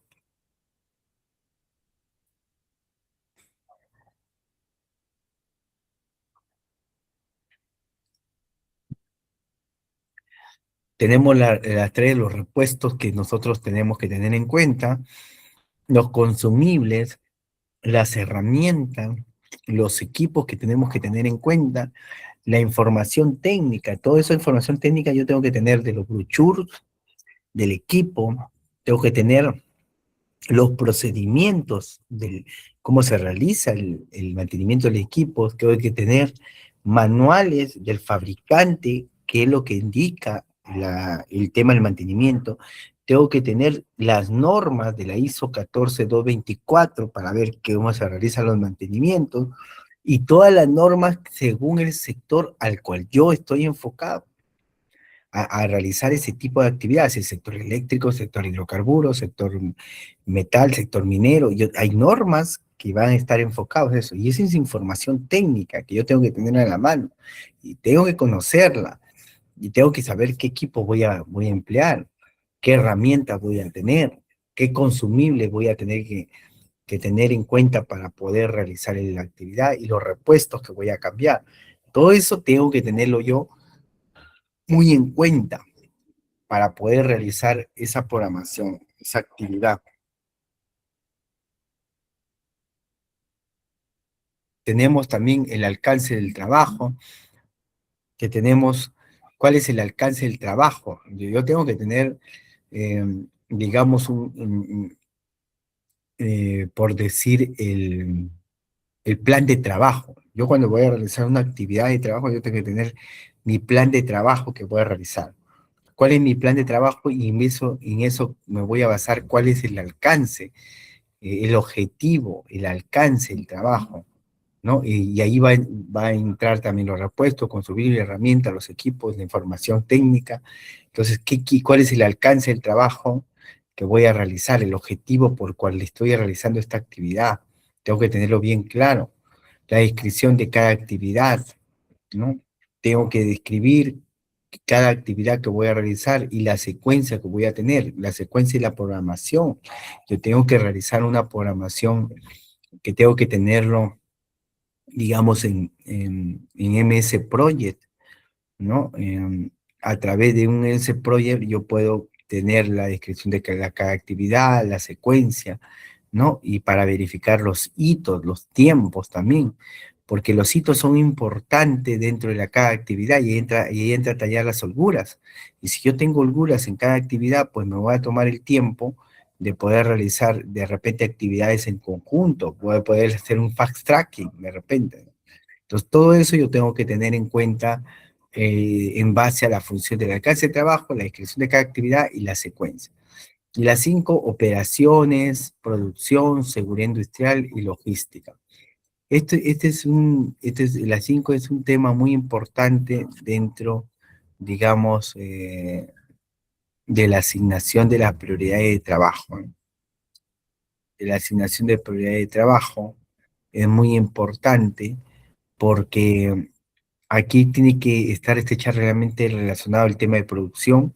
Tenemos las tres, los repuestos que nosotros tenemos que tener en cuenta, los consumibles, las herramientas, los equipos que tenemos que tener en cuenta, la información técnica, toda esa información técnica yo tengo que tener de los brochures, del equipo, tengo que tener los procedimientos de cómo se realiza el mantenimiento del equipo, tengo que tener manuales del fabricante, que es lo que indica el tema del mantenimiento, tengo que tener las normas de la ISO 14224 para ver cómo se realizan los mantenimientos, y todas las normas según el sector al cual yo estoy enfocado a realizar ese tipo de actividades, el sector eléctrico, sector hidrocarburos, sector metal, sector minero. Hay normas que van a estar enfocados en eso, y esa es información técnica que yo tengo que tener a la mano, y tengo que conocerla, y tengo que saber qué equipo voy a emplear, qué herramientas voy a tener, qué consumibles voy a tener que tener en cuenta para poder realizar la actividad, y los repuestos que voy a cambiar. Todo eso tengo que tenerlo yo muy en cuenta para poder realizar esa programación, esa actividad. tenemos también el alcance del trabajo, que tenemos cuál es el alcance del trabajo. Yo tengo que tener, digamos, por decir, el plan de trabajo. Yo cuando voy a realizar una actividad de trabajo, yo tengo que tener mi plan de trabajo que voy a realizar. ¿Cuál es mi plan de trabajo? Y en eso me voy a basar cuál es el alcance, el objetivo, el alcance del trabajo, ¿no? Y ahí va a entrar también los repuestos, consumir herramientas, los equipos, la información técnica. Entonces, ¿cuál es el alcance del trabajo que voy a realizar? El objetivo por cual estoy realizando esta actividad. Tengo que tenerlo bien claro. La descripción de cada actividad, ¿no? Tengo que describir cada actividad que voy a realizar y la secuencia que voy a tener, la secuencia y la programación. Yo tengo que realizar una programación que tengo que tenerlo, digamos, en MS Project, ¿no? A través de un MS Project yo puedo tener la descripción de cada actividad, la secuencia, ¿no? Y para verificar los hitos, los tiempos también, porque los hitos son importantes dentro de cada actividad y ahí entra a tallar las holguras. Y si yo tengo holguras en cada actividad, pues me voy a tomar el tiempo de poder realizar de repente actividades en conjunto, voy a poder hacer un fast tracking de repente. Entonces, todo eso yo tengo que tener en cuenta en base a la función del alcance de trabajo, la descripción de cada actividad y la secuencia. Y las 5, operaciones, producción, seguridad industrial y logística. Las 5 es un tema muy importante dentro, digamos, de la asignación de las prioridades de trabajo, ¿no? De la asignación de prioridades de trabajo es muy importante porque aquí tiene que estar estrechamente relacionado el tema de producción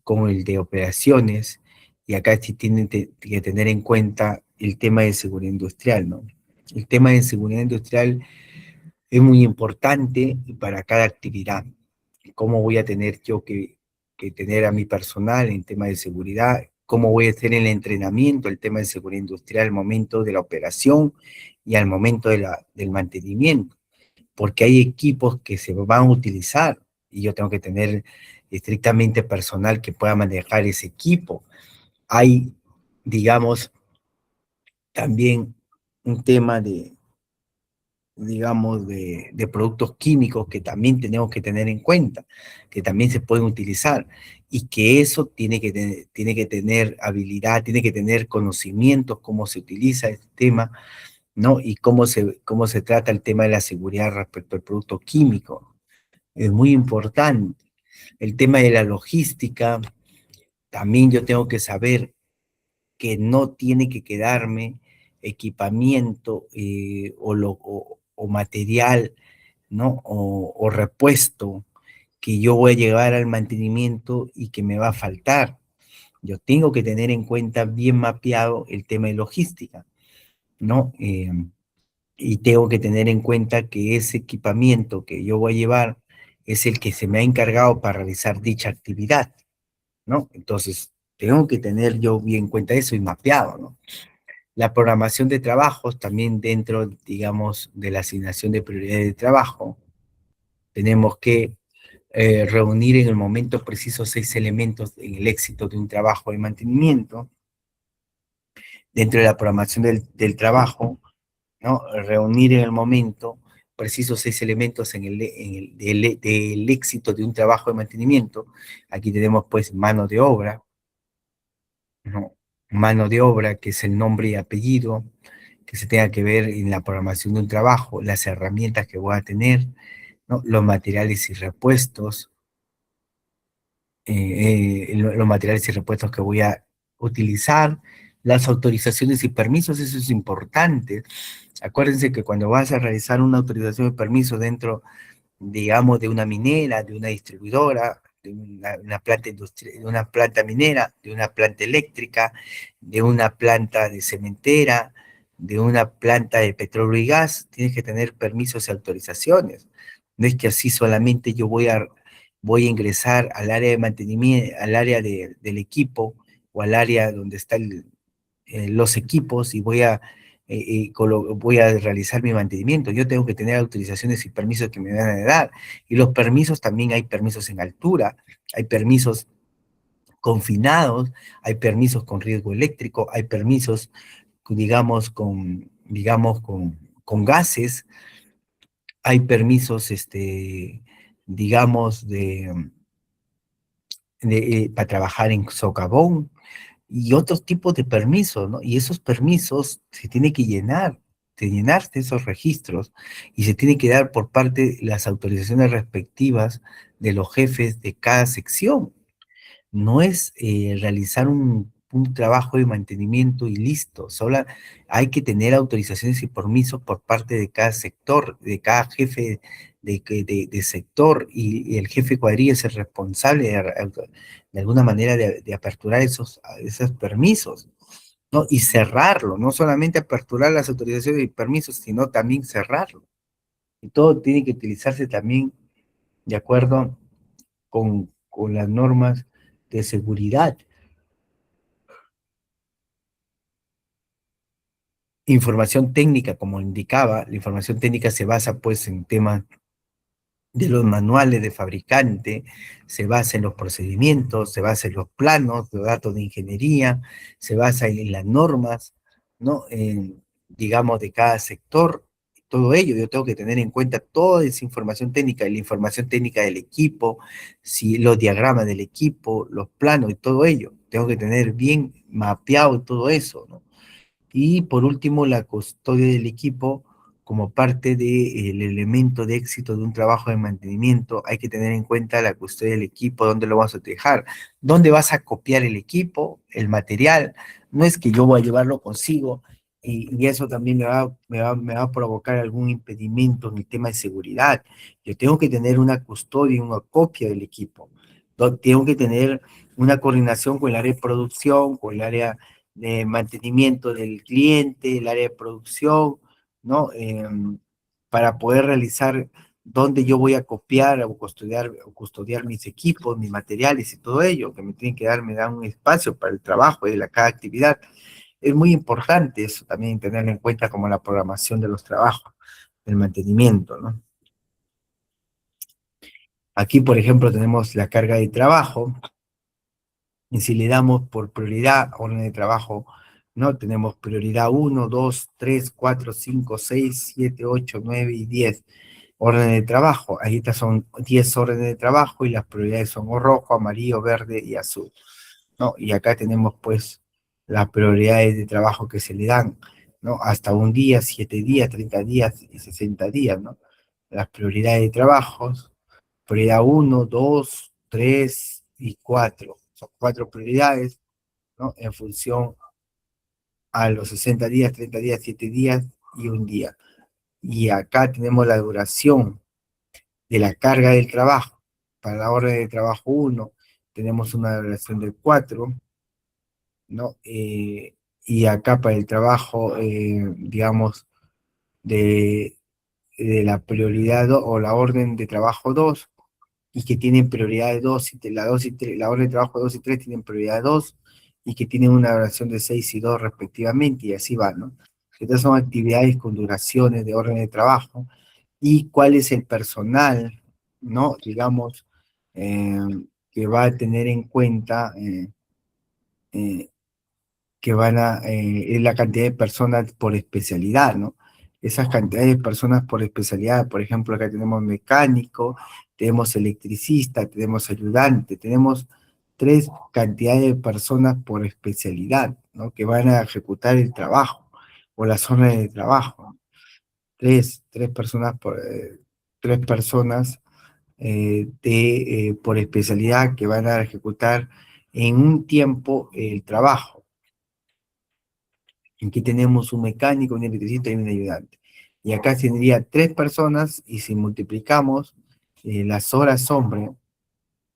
con el de operaciones, y acá sí tienen que tener en cuenta el tema de seguridad industrial, ¿no? El tema de seguridad industrial es muy importante para cada actividad. ¿Cómo voy a tener yo que tener a mi personal en tema de seguridad? ¿Cómo voy a hacer el entrenamiento, el tema de seguridad industrial al momento de la operación y al momento del mantenimiento? Porque hay equipos que se van a utilizar y yo tengo que tener estrictamente personal que pueda manejar ese equipo. Hay, digamos, también un tema de, digamos, de productos químicos que también tenemos que tener en cuenta, que también se pueden utilizar y que eso tiene que tener habilidad, tiene que tener conocimientos, cómo se utiliza este tema, ¿no? Y cómo se trata el tema de la seguridad respecto al producto químico. Es muy importante. El tema de la logística, también yo tengo que saber que no tiene que quedarme equipamiento o material, ¿no? O repuesto que yo voy a llevar al mantenimiento y que me va a faltar. Yo tengo que tener en cuenta bien mapeado el tema de logística, ¿no? Y tengo que tener en cuenta que ese equipamiento que yo voy a llevar es el que se me ha encargado para realizar dicha actividad, ¿no? Entonces, tengo que tener yo bien en cuenta eso y mapeado, ¿no? La programación de trabajos también dentro, digamos, de la asignación de prioridades de trabajo, tenemos que reunir en el momento preciso 6 elementos en el éxito de un trabajo de mantenimiento. Dentro de la programación del trabajo, ¿no? Reunir en el momento preciso 6 elementos del éxito de un trabajo de mantenimiento. Aquí tenemos pues mano de obra, ¿no? Mano de obra, que es el nombre y apellido, que se tenga que ver en la programación de un trabajo, las herramientas que voy a tener, ¿no? Los materiales y repuestos, los materiales y repuestos que voy a utilizar, las autorizaciones y permisos, eso es importante. Acuérdense que cuando vas a realizar una autorización de permiso dentro, digamos, de una minera, de una distribuidora, de una planta industrial, de una planta minera, de una planta eléctrica, de una planta de cementera, de una planta de petróleo y gas, tienes que tener permisos y autorizaciones. No es que así solamente yo voy a ingresar al área de mantenimiento, al área del equipo o al área donde están los equipos y voy a voy a realizar mi mantenimiento. Yo tengo que tener autorizaciones y permisos que me van a dar. Y los permisos también hay permisos en altura, hay permisos confinados, hay permisos con riesgo eléctrico, hay permisos, con gases, hay permisos, digamos, para trabajar en socavón y otros tipos de permisos, ¿no? Y esos permisos se tiene que llenar, de llenarse esos registros y se tiene que dar por parte de las autorizaciones respectivas de los jefes de cada sección. No es realizar un trabajo de mantenimiento y listo, solo hay que tener autorizaciones y permisos por parte de cada sector, de cada jefe de sector, y el jefe de cuadrilla es el responsable de alguna manera de aperturar esos permisos, ¿no? Y cerrarlo, no solamente aperturar las autorizaciones y permisos, sino también cerrarlo. Y todo tiene que utilizarse también de acuerdo con las normas de seguridad. Información técnica, como indicaba, la información técnica se basa pues en temas de los manuales de fabricante, se basa en los procedimientos, se basa en los planos, los datos de ingeniería, se basa en las normas, ¿no? Digamos, de cada sector, todo ello. Yo tengo que tener en cuenta toda esa información técnica, la información técnica del equipo, si los diagramas del equipo, los planos y todo ello. Tengo que tener bien mapeado todo eso, ¿no? Y por último, la custodia del equipo como parte del elemento de éxito de un trabajo de mantenimiento. Hay que tener en cuenta la custodia del equipo, dónde lo vas a dejar, dónde vas a copiar el equipo, el material. No es que yo voy a llevarlo consigo y eso también me va a provocar algún impedimento en el tema de seguridad. Yo tengo que tener una custodia y una copia del equipo. Tengo que tener una coordinación con el área de producción, con el área de mantenimiento del cliente, el área de producción, ¿no? Para poder realizar dónde yo voy a copiar o custodiar mis equipos, mis materiales y todo ello, que me dan un espacio para el trabajo de cada actividad. Es muy importante eso también tenerlo en cuenta como la programación de los trabajos, el mantenimiento, ¿no? Aquí, por ejemplo, tenemos la carga de trabajo, y si le damos por prioridad, orden de trabajo, ¿no? Tenemos prioridad 1, 2, 3, 4, 5, 6, 7, 8, 9 y 10 órdenes de trabajo. Ahí estas son 10 órdenes de trabajo y las prioridades son o rojo, amarillo, verde y azul, ¿no? Y acá tenemos pues las prioridades de trabajo que se le dan, ¿no? Hasta un día, 7 días, 30 días y 60 días, ¿no? Las prioridades de trabajos, prioridad 1, 2, 3 y 4. Son 4 prioridades, ¿no? En función a los 60 días, 30 días, 7 días y un día. Y acá tenemos la duración de la carga del trabajo. Para la orden de trabajo 1 tenemos una duración de 4, ¿no? Y acá para el trabajo, digamos, de, de la prioridad o la orden de trabajo 2 y que tienen prioridad de 2, la 2 y 3, la orden de trabajo 2 y 3 tienen prioridad 2 y que tienen una duración de 6 y 2 respectivamente, y así va, ¿no? Estas son actividades con duraciones de orden de trabajo y cuál es el personal, ¿no? Digamos, eh, que va a tener en cuenta eh, que es la cantidad de personas por especialidad, ¿no? Esas cantidades de personas por especialidad, por ejemplo, acá tenemos mecánico, tenemos electricista, tenemos ayudante, tenemos 3 cantidades de personas por especialidad, ¿no? Que van a ejecutar el trabajo o la zona de trabajo. Tres personas tres personas por especialidad que van a ejecutar en un tiempo el trabajo. Aquí tenemos un mecánico, un electricista y un ayudante. Y acá tendría 3 personas y si multiplicamos las horas hombre,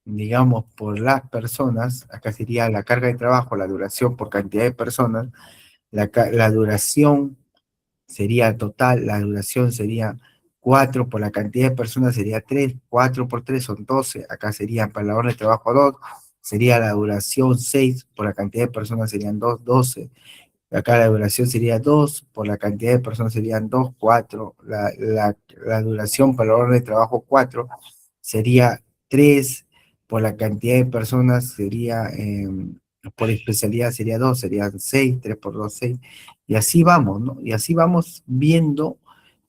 digamos, por las personas, acá sería la carga de trabajo, la duración por cantidad de personas, la duración sería total, la duración sería 4 por la cantidad de personas sería 3, 4 por 3 son 12, acá sería para la hora de trabajo 2, sería la duración 6, por la cantidad de personas serían 2, 12, Acá la duración sería 2, por la cantidad de personas serían 2, 4. La duración para la hora de trabajo 4 sería 3, por la cantidad de personas sería, por especialidad sería 2, serían 6, 3 por 2, 6. Y así vamos, ¿no? Y así vamos viendo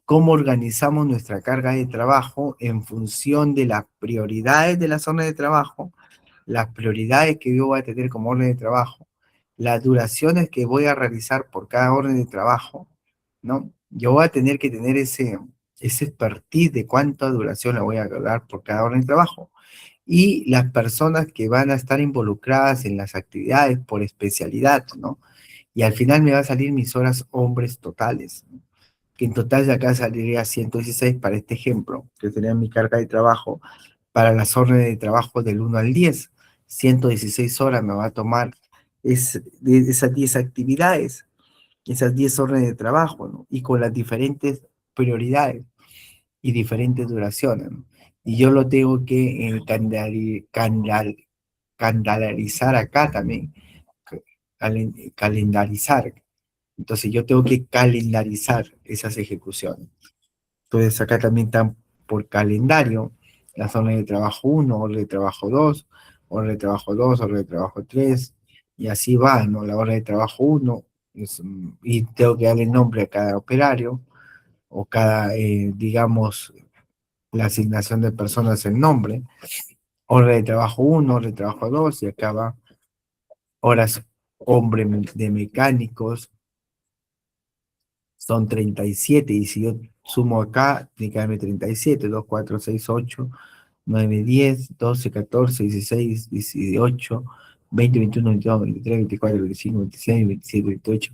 cómo organizamos nuestra carga de trabajo en función de las prioridades de la zona de trabajo, las prioridades que yo voy a tener como orden de trabajo, las duraciones que voy a realizar por cada orden de trabajo, ¿no? Yo voy a tener que tener ese expertise de cuánta duración la voy a dar por cada orden de trabajo. Y las personas que van a estar involucradas en las actividades por especialidad, ¿no? Y al final me va a salir mis horas hombres totales, ¿no? Que en total de acá saldría 116 para este ejemplo, que sería mi carga de trabajo para las órdenes de trabajo del 1 al 10. 116 horas me va a tomar de esas 10 actividades, esas 10 órdenes de trabajo, ¿no? Y con las diferentes prioridades y diferentes duraciones, ¿no? Y yo lo tengo que calendarizar acá también, calendarizar. Entonces yo tengo que calendarizar esas ejecuciones. Entonces acá también están por calendario las zonas de trabajo 1, hora de trabajo 2, hora de trabajo 2, hora de trabajo 3, y así va, ¿no? La hora de trabajo 1, y tengo que darle nombre a cada operario, o cada, digamos, la asignación de personas en nombre, hora de trabajo 1, hora de trabajo 2, y acá va horas hombre de mecánicos, son 37, y si yo sumo acá, tiene que darme 37, 2, 4, 6, 8, 9, 10, 12, 14, 16, 18, 20, 21, 22, 23, 24, 25, 26, 27, 28,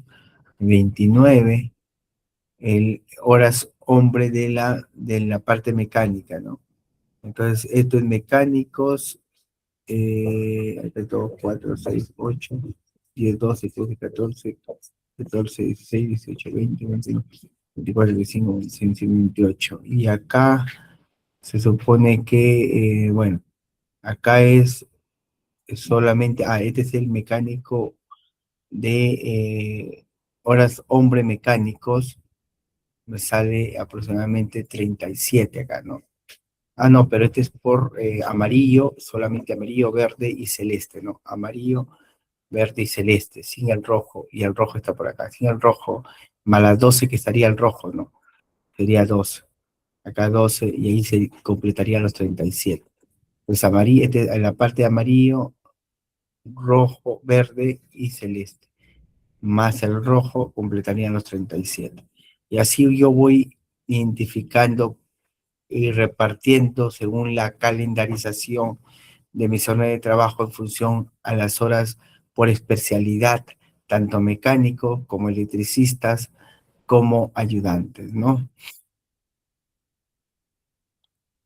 29, horas hombre de la parte mecánica, ¿no? Entonces, esto es mecánicos, 2, 4, 6, 8, 10, 12, 13, 14, 14, 16, 18, 20, 21, 24, 25, 26, 28. Y acá se supone que, bueno, acá es solamente, este es el mecánico de horas hombre mecánicos, me sale aproximadamente 37 acá, ¿no? Ah, no, pero este es por amarillo, solamente amarillo, verde y celeste, ¿no? Amarillo, verde y celeste, sin el rojo, y el rojo está por acá, sin el rojo, más las 12 que estaría el rojo, ¿no? Sería 12, acá 12, y ahí se completaría los 37. Pues amarillo, en la parte de amarillo, rojo, verde y celeste, más el rojo completarían los 37. Y así yo voy identificando y repartiendo según la calendarización de mi zona de trabajo en función a las horas por especialidad, tanto mecánicos como electricistas como ayudantes, ¿no?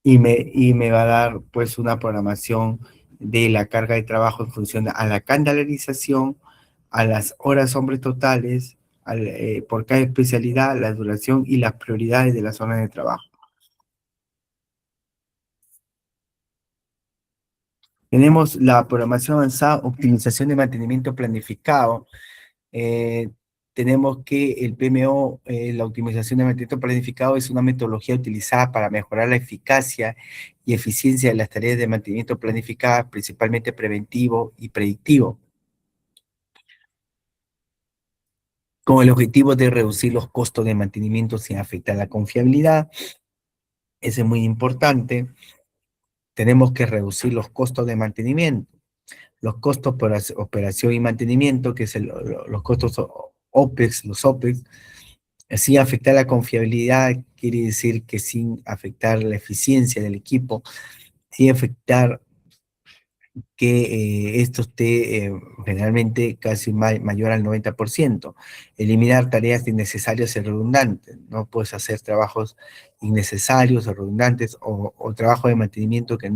Y me va a dar pues una programación de la carga de trabajo en función a la calendarización, a las horas hombre totales, por cada especialidad, la duración y las prioridades de la zona de trabajo. Tenemos la programación avanzada, optimización de mantenimiento planificado. Eh, Tenemos que el PMO, la optimización de mantenimiento planificado, es una metodología utilizada para mejorar la eficacia y eficiencia de las tareas de mantenimiento planificadas, principalmente preventivo y predictivo, con el objetivo de reducir los costos de mantenimiento sin afectar la confiabilidad. Eso es muy importante. Tenemos que reducir los costos de mantenimiento. Los costos por operación y mantenimiento, que es los costos OPEX, los OPEX, sin afectar la confiabilidad, quiere decir que sin afectar la eficiencia del equipo, sin afectar que esto esté generalmente casi mayor al 90%. Eliminar tareas innecesarias y redundantes. No puedes hacer trabajos innecesarios o redundantes, o trabajo de mantenimiento que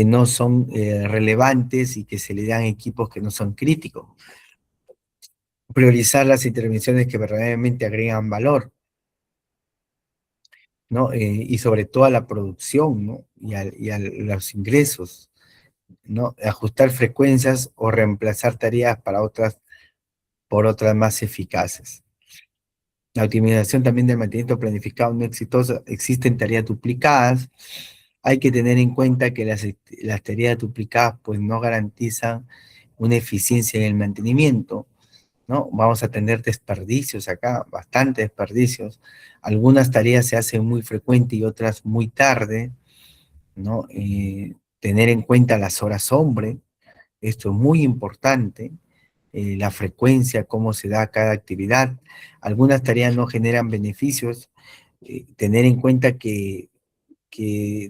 no son relevantes y que se le dan equipos que no son críticos. Priorizar las intervenciones que verdaderamente agregan valor, ¿no? Y sobre todo a la producción, ¿no? Y a los ingresos, ¿no? Ajustar frecuencias o reemplazar tareas para otras por otras más eficaces. La optimización también del mantenimiento planificado no exitoso, existen tareas duplicadas. Hay que tener en cuenta que las tareas duplicadas pues no garantizan una eficiencia en el mantenimiento, ¿no? Vamos a tener desperdicios acá, bastante desperdicios. Algunas tareas se hacen muy frecuente y otras muy tarde, ¿no? Tener en cuenta las horas hombre, esto es muy importante, la frecuencia, cómo se da cada actividad. Algunas tareas no generan beneficios. Tener en cuenta que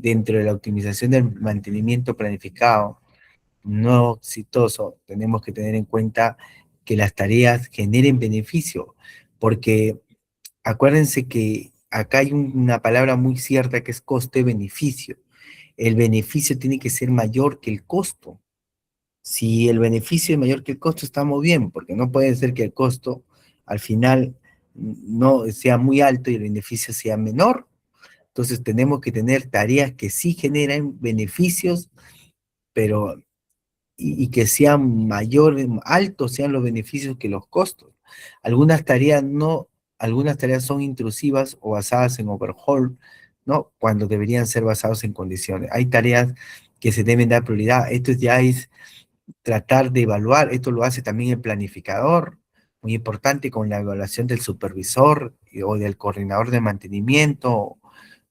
dentro de la optimización del mantenimiento planificado no exitoso, tenemos que tener en cuenta que las tareas generen beneficio, porque acuérdense que acá hay una palabra muy cierta que es coste-beneficio. El beneficio tiene que ser mayor que el costo. Si el beneficio es mayor que el costo, estamos bien, porque no puede ser que el costo al final no sea muy alto y el beneficio sea menor. Entonces tenemos que tener tareas que sí generan beneficios, pero y que sean mayores, altos sean los beneficios que los costos. Algunas tareas no, algunas tareas son intrusivas o basadas en overhaul, ¿no? Cuando deberían ser basados en condiciones. Hay tareas que se deben dar prioridad. Esto ya es tratar de evaluar, esto lo hace también el planificador, muy importante con la evaluación del supervisor o del coordinador de mantenimiento,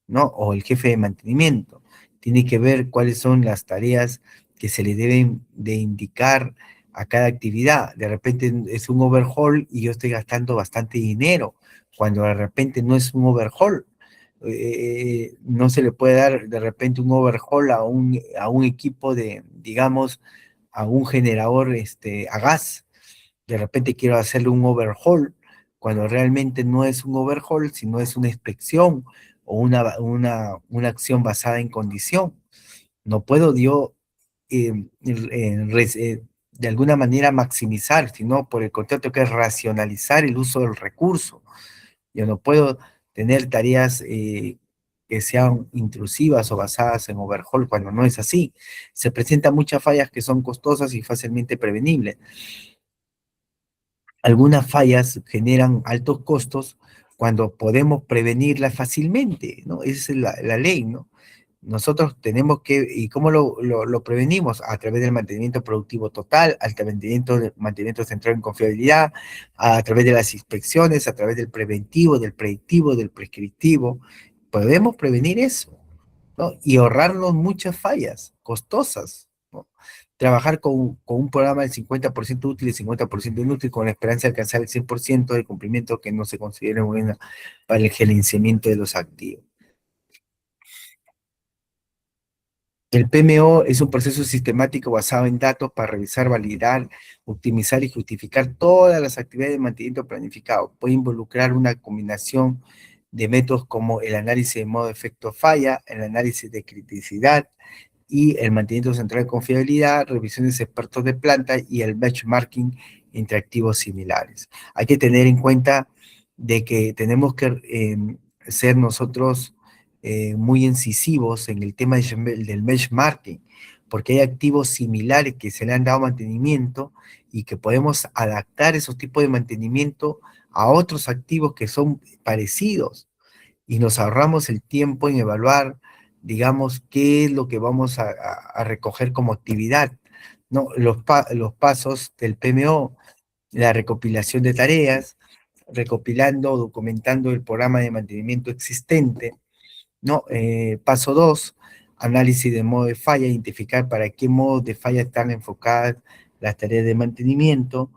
¿no? O el jefe de mantenimiento. Tiene que ver cuáles son las tareas que se le deben de indicar a cada actividad. De repente es un overhaul y yo estoy gastando bastante dinero, cuando de repente no es un overhaul. No se le puede dar de repente un overhaul a un equipo de, digamos, a un generador a gas. De repente quiero hacerle un overhaul, cuando realmente no es un overhaul, sino es una inspección o una acción basada en condición. No puedo yo de alguna manera maximizar, sino por el contrario tengo que racionalizar el uso del recurso. Yo no puedo tener tareas que sean intrusivas o basadas en overhaul cuando no es así. Se presentan muchas fallas que son costosas y fácilmente prevenibles. Algunas fallas generan altos costos cuando podemos prevenirlas fácilmente, ¿no? Esa es la ley, ¿no? Nosotros tenemos que, ¿y cómo lo prevenimos? A través del mantenimiento productivo total, al mantenimiento centrado en confiabilidad, a través de las inspecciones, a través del preventivo, del predictivo, del prescriptivo. Podemos prevenir eso, ¿no? Y ahorrarnos muchas fallas costosas, ¿no? Trabajar con un programa del 50% útil y 50% inútil con la esperanza de alcanzar el 100% de cumplimiento que no se considere buena para el gerenciamiento de los activos. El PMO es un proceso sistemático basado en datos para revisar, validar, optimizar y justificar todas las actividades de mantenimiento planificado. Puede involucrar una combinación de métodos como el análisis de modo de efecto falla, el análisis de criticidad y el mantenimiento central de confiabilidad, revisiones de expertos de planta y el benchmarking entre activos similares. Hay que tener en cuenta de que tenemos que ser nosotros muy incisivos en el tema del benchmarking, porque hay activos similares que se le han dado mantenimiento y que podemos adaptar esos tipos de mantenimiento a otros activos que son parecidos y nos ahorramos el tiempo en evaluar, digamos, qué es lo que vamos a recoger como actividad, ¿no? Los pasos del PMO, la recopilación de tareas, recopilando o documentando el programa de mantenimiento existente, ¿no? Paso 2, análisis de modo de falla, identificar para qué modo de falla están enfocadas las tareas de mantenimiento.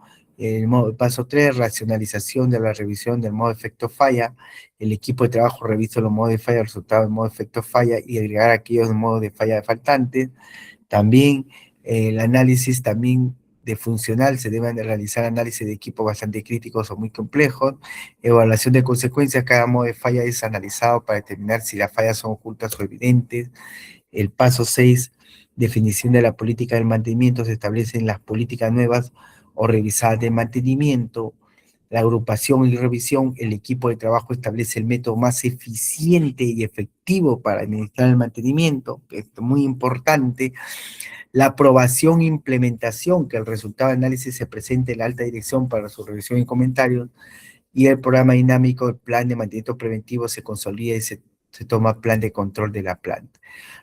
Paso 3, racionalización de la revisión del modo de efecto falla. El equipo de trabajo revisa los modos de falla, resultados del modo de efecto falla y agregar aquellos modos de falla faltantes. También el análisis también de funcional, se deben de realizar análisis de equipos bastante críticos o muy complejos, evaluación de consecuencias, cada modo de falla es analizado para determinar si las fallas son ocultas o evidentes. El paso 6, definición de la política del mantenimiento, se establecen las políticas nuevas o revisadas de mantenimiento. la agrupación y revisión, el equipo de trabajo establece el método más eficiente y efectivo para administrar el mantenimiento, que es muy importante. La aprobación e implementación, que el resultado de análisis se presente en la alta dirección para su revisión y comentarios, y el programa dinámico, el plan de mantenimiento preventivo se consolida y se toma plan de control de la planta.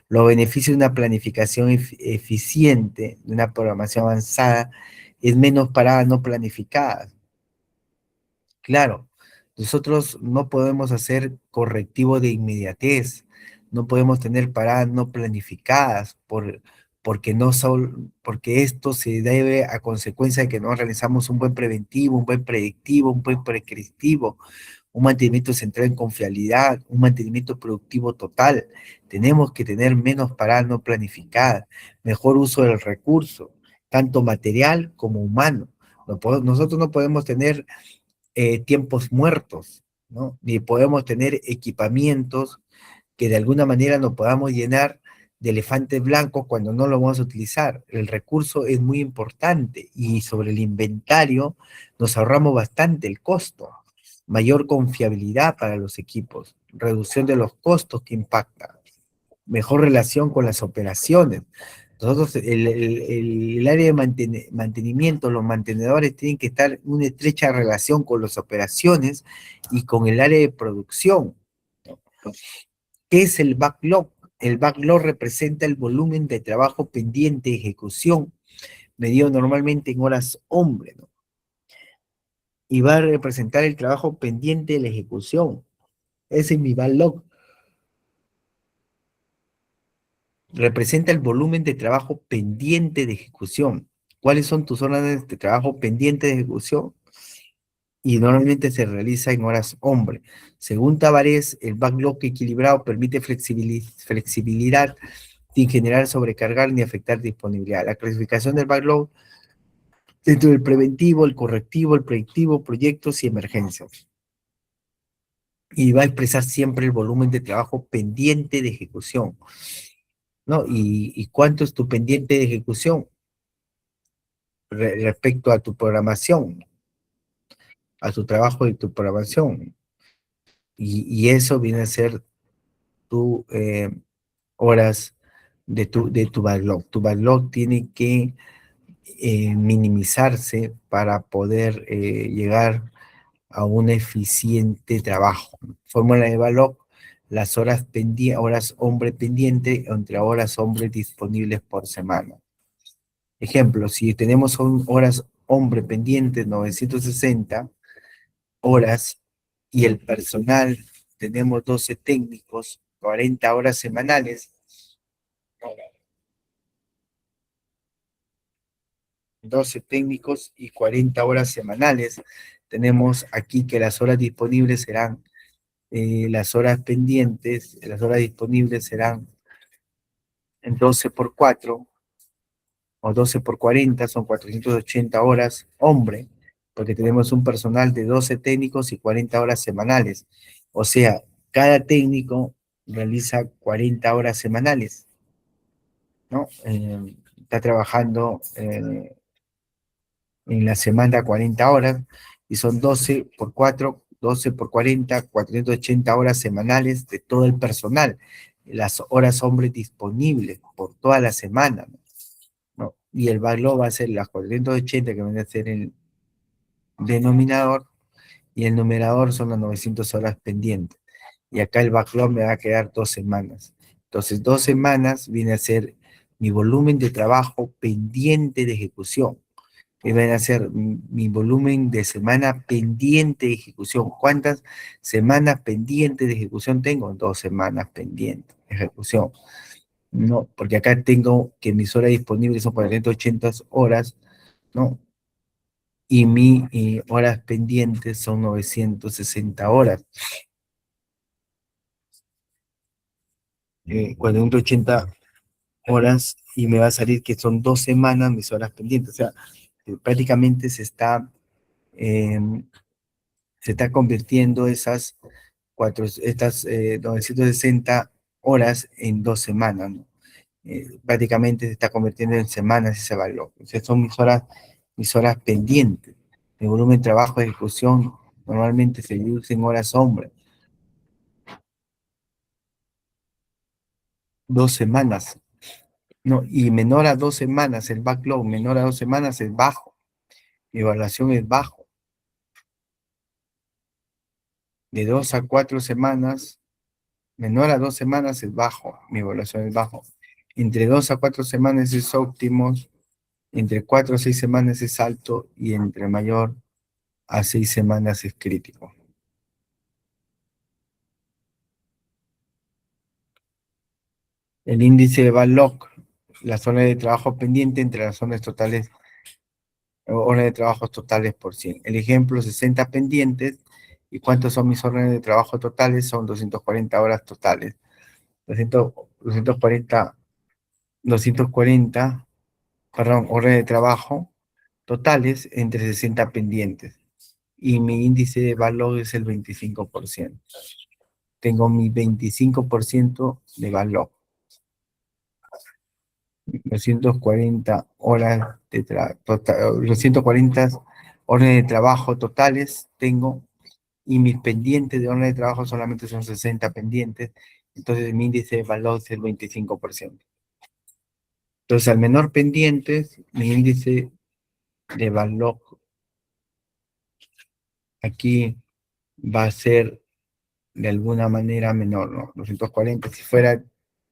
Los beneficios de una planificación eficiente, de una programación avanzada, es menos paradas no planificadas. Claro, nosotros no podemos hacer correctivo de inmediatez, no podemos tener paradas no planificadas porque esto se debe a consecuencia de que no realizamos un buen preventivo, un buen predictivo, un buen prescriptivo, un mantenimiento centrado en confiabilidad, un mantenimiento productivo total. Tenemos que tener menos paradas no planificadas, mejor uso del recurso, tanto material como humano. Nosotros no podemos tener tiempos muertos, ¿no? Ni podemos tener equipamientos que de alguna manera nos podamos llenar de elefantes blancos cuando no lo vamos a utilizar. El recurso es muy importante y sobre el inventario nos ahorramos bastante el costo. Mayor confiabilidad para los equipos, reducción de los costos que impactan, mejor relación con las operaciones. Nosotros, el área de mantenimiento, los mantenedores tienen que estar en una estrecha relación con las operaciones y con el área de producción. ¿Qué es el backlog? El backlog representa el volumen de trabajo pendiente de ejecución, medido normalmente en horas hombre, ¿no? Y va a representar el trabajo pendiente de la ejecución. Ese es mi backlog. Representa el volumen de trabajo pendiente de ejecución. ¿Cuáles son tus horas de trabajo pendiente de ejecución? Y normalmente se realiza en horas hombre. Según Tavares, el backlog equilibrado permite flexibilidad sin generar sobrecargar ni afectar disponibilidad. La clasificación del backlog dentro del preventivo, el correctivo, el predictivo, proyectos y emergencias. Y va a expresar siempre el volumen de trabajo pendiente de ejecución, ¿no? ¿Y cuánto es tu pendiente de ejecución respecto a tu programación, a tu trabajo y tu programación? Y eso viene a ser tu horas de tu backlog. Tu backlog tiene que minimizarse para poder llegar a un eficiente trabajo. Fórmula de backlog: las horas hombre pendiente entre horas hombre disponibles por semana. Ejemplo, si tenemos horas hombre pendientes 960 horas y el personal tenemos 12 técnicos, 40 horas semanales, 12 técnicos y 40 horas semanales. Tenemos aquí que las horas disponibles serán, las horas pendientes, las horas disponibles serán en 12 por 4 o 12 por 40, son 480 horas hombre, porque tenemos un personal de 12 técnicos y 40 horas semanales. O sea, cada técnico realiza 40 horas semanales, ¿no? Está trabajando en la semana 40 horas, y son 12 por 4, 12 por 40, 480 horas semanales de todo el personal. Las horas hombres disponibles por toda la semana, ¿no? ¿No? Y el backlog va a ser las 480 que van a ser el denominador, y el numerador son las 900 horas pendientes. Y acá el backlog me va a quedar 2 semanas. Entonces, 2 semanas viene a ser mi volumen de trabajo pendiente de ejecución, que viene a ser mi volumen de semana pendiente de ejecución. ¿Cuántas semanas pendientes de ejecución tengo? 2 semanas pendientes de ejecución. No, porque acá tengo que mis horas disponibles son 480 horas, ¿no? Y mis horas pendientes son 960 horas. 480 horas, y me va a salir que son 2 semanas mis horas pendientes. O sea, prácticamente eh, se está convirtiendo estas 960 horas en 2 semanas, ¿no? Prácticamente se está convirtiendo en semanas ese valor. O sea, son mis horas pendientes. El volumen de trabajo de ejecución normalmente se reduce en horas hombre. 2 semanas. No, y menor a 2 semanas, el backlog menor a 2 semanas es bajo. Mi evaluación es bajo. De 2 a 4 semanas, menor a 2 semanas es bajo. Mi evaluación es bajo. Entre 2 a 4 semanas es óptimo. Entre 4 a 6 semanas es alto. Y entre mayor a 6 semanas es crítico. El índice de backlog, la zona de trabajo pendiente entre las zonas totales, horas de trabajo totales por 100. El ejemplo, 60 pendientes. ¿Y cuántos son mis órdenes de trabajo totales? Son 240 horas totales. 240, 240, perdón, horas de trabajo totales entre 60 pendientes. Y mi índice de valor es el 25%. Tengo mi 25% de valor. 240 horas de total, 240 horas de trabajo totales tengo, y mis pendientes de horas de trabajo solamente son 60 pendientes, entonces mi índice de valor es el 25%. Entonces, al menor pendiente, mi índice de valor aquí va a ser de alguna manera menor, ¿no? 240, si fuera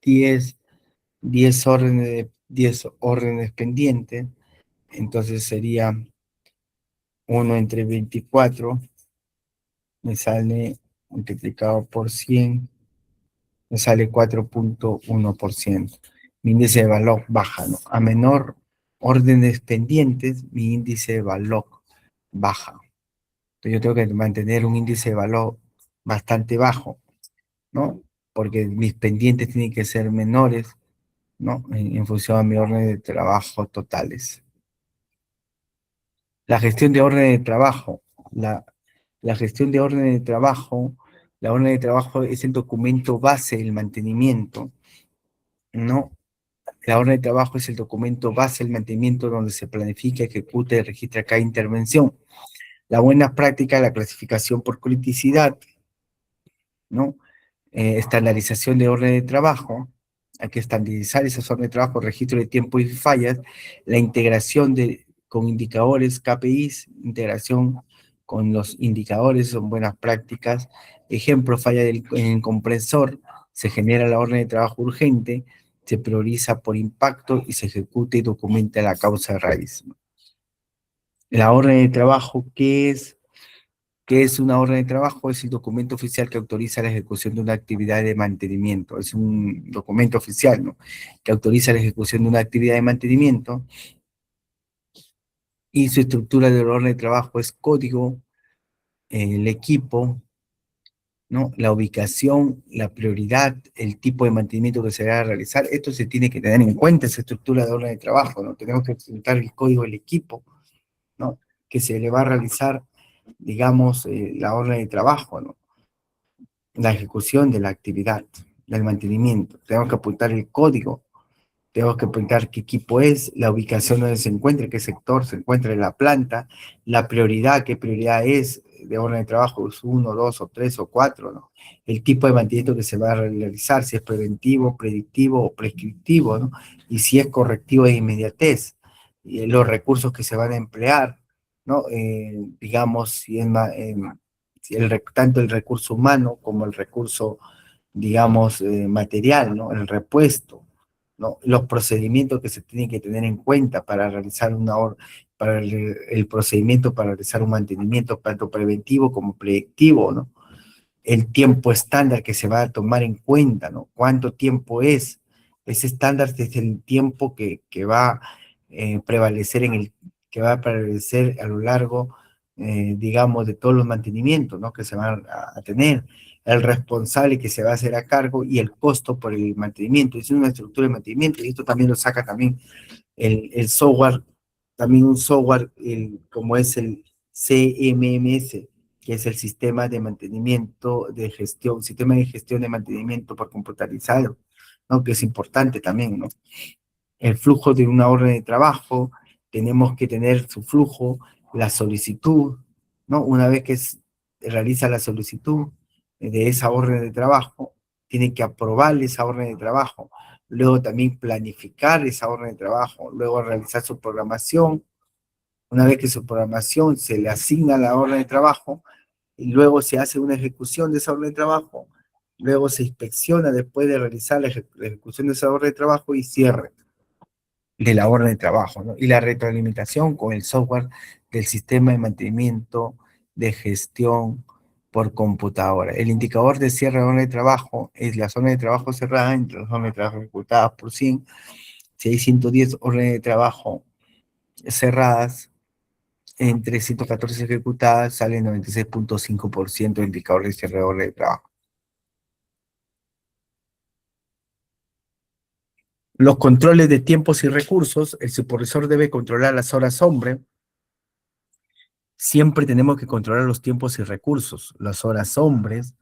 10, 10 órdenes pendientes, entonces sería 1 entre 24, me sale multiplicado por 100, me sale 4.1%. Mi índice de valor baja, ¿no? A menor órdenes pendientes, mi índice de valor baja. Entonces yo tengo que mantener un índice de valor bastante bajo, ¿no? Porque mis pendientes tienen que ser menores, ¿no? En función a mi orden de trabajo totales. La gestión de orden de trabajo. La gestión de orden de trabajo, la orden de trabajo es el documento base del mantenimiento, ¿no? La orden de trabajo es el documento base del mantenimiento donde se planifica, ejecuta y registra cada intervención. La buena práctica, la clasificación por criticidad, ¿no? Estandarización de orden de trabajo, hay que estandarizar esas órdenes de trabajo, registro de tiempo y fallas, la integración con indicadores, KPIs, integración con los indicadores, son buenas prácticas. Ejemplo, falla en el compresor, se genera la orden de trabajo urgente, se prioriza por impacto y se ejecuta y documenta la causa de raíz. La orden de trabajo, ¿qué es? ¿Qué es una orden de trabajo? Es el documento oficial que autoriza la ejecución de una actividad de mantenimiento. Es un documento oficial, ¿no? Que autoriza la ejecución de una actividad de mantenimiento. Y su estructura de orden de trabajo es código, el equipo, ¿no? La ubicación, la prioridad, el tipo de mantenimiento que se va a realizar. Esto se tiene que tener en cuenta, esa estructura de orden de trabajo, ¿no? Tenemos que presentar el código del equipo, ¿no? Que se le va a realizar, digamos, la orden de trabajo, ¿no? La ejecución de la actividad, del mantenimiento. Tenemos que apuntar el código, tenemos que apuntar qué equipo es, la ubicación donde se encuentra, qué sector se encuentra en la planta, la prioridad, qué prioridad es de orden de trabajo, es 1, 2 o 3 o 4, ¿no? El tipo de mantenimiento que se va a realizar, si es preventivo, predictivo o prescriptivo, ¿no? Y si es correctivo de inmediatez, y los recursos que se van a emplear, ¿no? Digamos, si tanto el recurso humano como el recurso, digamos, material, ¿no? El repuesto, ¿no? Los procedimientos que se tienen que tener en cuenta para realizar para el procedimiento para realizar un mantenimiento tanto preventivo como predictivo, ¿no? El tiempo estándar que se va a tomar en cuenta, ¿no? ¿Cuánto tiempo es? Ese estándar es el tiempo que va a prevalecer que va a prevalecer a lo largo, digamos, de todos los mantenimientos, ¿no? Que se van a tener, el responsable que se va a hacer a cargo y el costo por el mantenimiento. Es una estructura de mantenimiento y esto también lo saca también el software, también un software como es el CMMS, que es el sistema de mantenimiento de gestión, sistema de gestión de mantenimiento por computarizado, ¿no? Que es importante también, ¿no? El flujo de una orden de trabajo, tenemos que tener su flujo, la solicitud, ¿no? Una vez que realiza la solicitud de esa orden de trabajo, tiene que aprobar esa orden de trabajo, luego también planificar esa orden de trabajo, luego realizar su programación. Una vez que su programación se le asigna la orden de trabajo, y luego se hace una ejecución de esa orden de trabajo, luego se inspecciona después de realizar la ejecución de esa orden de trabajo y cierre de la orden de trabajo, ¿no? Y la retroalimentación con el software del sistema de mantenimiento de gestión por computadora. El indicador de cierre de orden de trabajo es la zona de trabajo cerrada entre las zonas de trabajo ejecutadas por 100. Si hay 110 órdenes de trabajo cerradas, entre 114 ejecutadas, sale 96.5% de indicador de cierre de orden de trabajo. Los controles de tiempos y recursos, el supervisor debe controlar las horas hombre. Siempre tenemos que controlar los tiempos y recursos. Las horas hombres,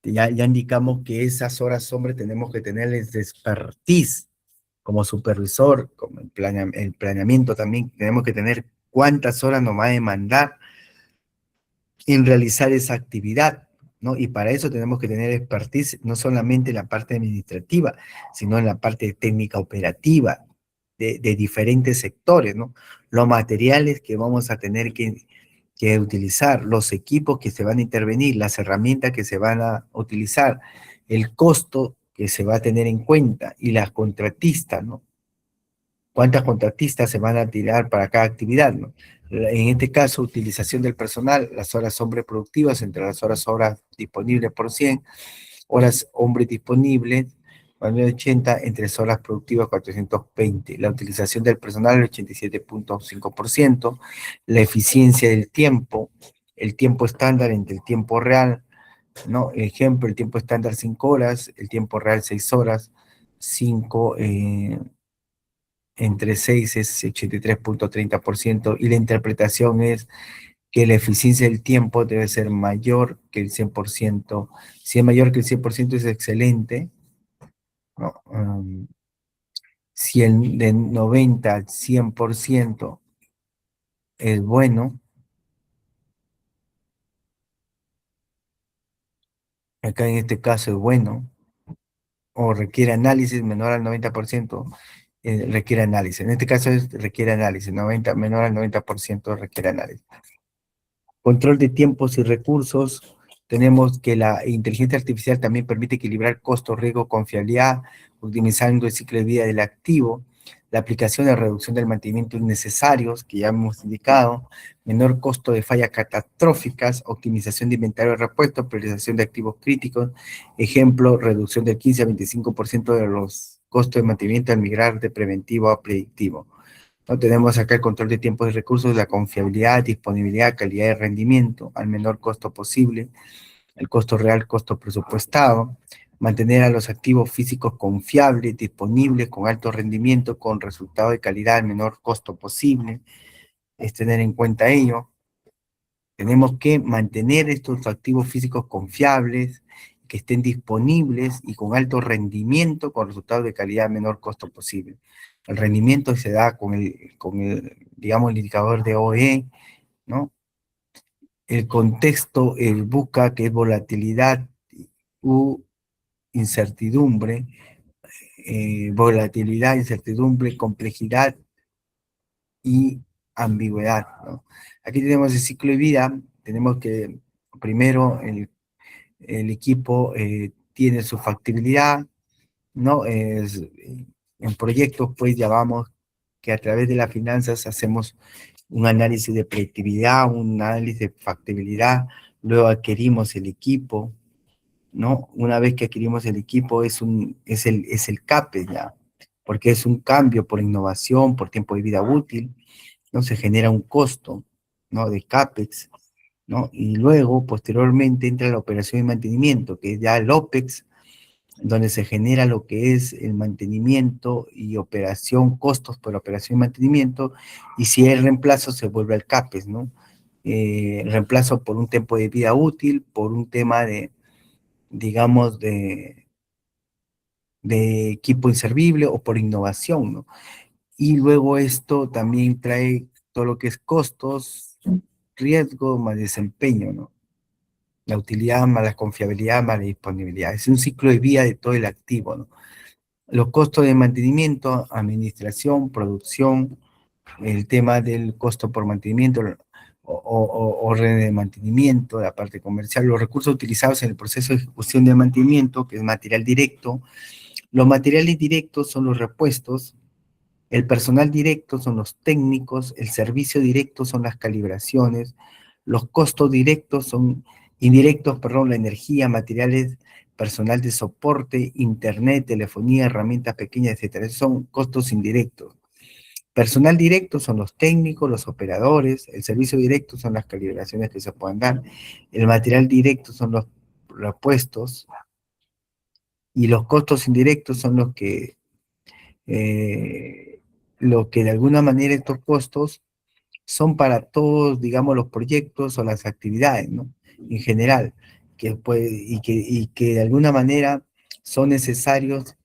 ya indicamos que esas horas hombres tenemos que tenerles expertise como supervisor, como el planeamiento también, tenemos que tener cuántas horas nos va a demandar en realizar esa actividad, ¿no? Y para eso tenemos que tener expertise no solamente en la parte administrativa, sino en la parte técnica operativa de diferentes sectores, ¿no? Los materiales que vamos a tener que utilizar, los equipos que se van a intervenir, las herramientas que se van a utilizar, el costo que se va a tener en cuenta y las contratistas, ¿no? ¿Cuántas contratistas se van a tirar para cada actividad, ¿no? En este caso, utilización del personal, las horas hombre productivas entre las horas disponibles por 100, horas hombre disponibles, 80, entre las horas productivas 420. La utilización del personal, el 87.5%. La eficiencia del tiempo, el tiempo estándar entre el tiempo real, ¿no? Ejemplo, el tiempo estándar 5 horas, el tiempo real 6 horas, 5 entre 6 es 83.30%, y la interpretación es que la eficiencia del tiempo debe ser mayor que el 100%. Si es mayor que el 100% es excelente, ¿no? Si el de 90 al 100% es bueno, acá en este caso es bueno, o requiere análisis menor al 90%, requiere análisis. En este caso requiere análisis, 90, menor al 90% requiere análisis. Control de tiempos y recursos. Tenemos que la inteligencia artificial también permite equilibrar costo, riesgo, confiabilidad, optimizando el ciclo de vida del activo, la aplicación de reducción del mantenimiento innecesarios, que ya hemos indicado, menor costo de fallas catastróficas, optimización de inventario de repuestos, priorización de activos críticos, ejemplo, reducción del 15 a 25% de los costos de mantenimiento al migrar de preventivo a predictivo. ¿No? Tenemos acá el control de tiempos y recursos, la confiabilidad, disponibilidad, calidad de rendimiento al menor costo posible, el costo real, costo presupuestado, mantener a los activos físicos confiables, disponibles, con alto rendimiento, con resultado de calidad al menor costo posible, es tener en cuenta ello. Tenemos que mantener estos activos físicos confiables, que estén disponibles y con alto rendimiento, con resultados de calidad a menor costo posible. El rendimiento se da digamos, el indicador de OE, ¿no? El contexto busca que es volatilidad u incertidumbre, volatilidad, incertidumbre, complejidad y ambigüedad, ¿no? Aquí tenemos el ciclo de vida, tenemos que primero el equipo tiene su factibilidad, ¿no? En proyectos, pues llamamos que a través de las finanzas hacemos un análisis de predictividad, un análisis de factibilidad, luego adquirimos el equipo, ¿no? Una vez que adquirimos el equipo es el CAPEX, ¿ya? Porque es un cambio por innovación, por tiempo de vida útil, ¿no? Se genera un costo, ¿no? De CAPEX, ¿no? Y luego, posteriormente, entra la operación y mantenimiento, que es ya el OPEX, donde se genera lo que es el mantenimiento y operación, costos por operación y mantenimiento, y si hay reemplazo se vuelve al CAPEX, ¿no? Reemplazo por un tiempo de vida útil, por un tema de, digamos, de equipo inservible o por innovación, ¿no? Y luego esto también trae todo lo que es costos, riesgo más desempeño, ¿no? La utilidad más la confiabilidad más la disponibilidad. Es un ciclo de vida de todo el activo, ¿no? Los costos de mantenimiento, administración, producción, el tema del costo por mantenimiento orden de mantenimiento, la parte comercial, los recursos utilizados en el proceso de ejecución de mantenimiento, que es material directo. Los materiales directos son los repuestos, el personal directo son los técnicos, el servicio directo son las calibraciones, los costos directos son indirectos, perdón, la energía, materiales, personal de soporte, internet, telefonía, herramientas pequeñas, etcétera. Esos son costos indirectos. Personal directo son los técnicos, los operadores, el servicio directo son las calibraciones que se pueden dar, el material directo son los repuestos y los costos indirectos son lo que de alguna manera estos costos son para todos, digamos, los proyectos o las actividades, ¿no? En general, y que de alguna manera son necesarios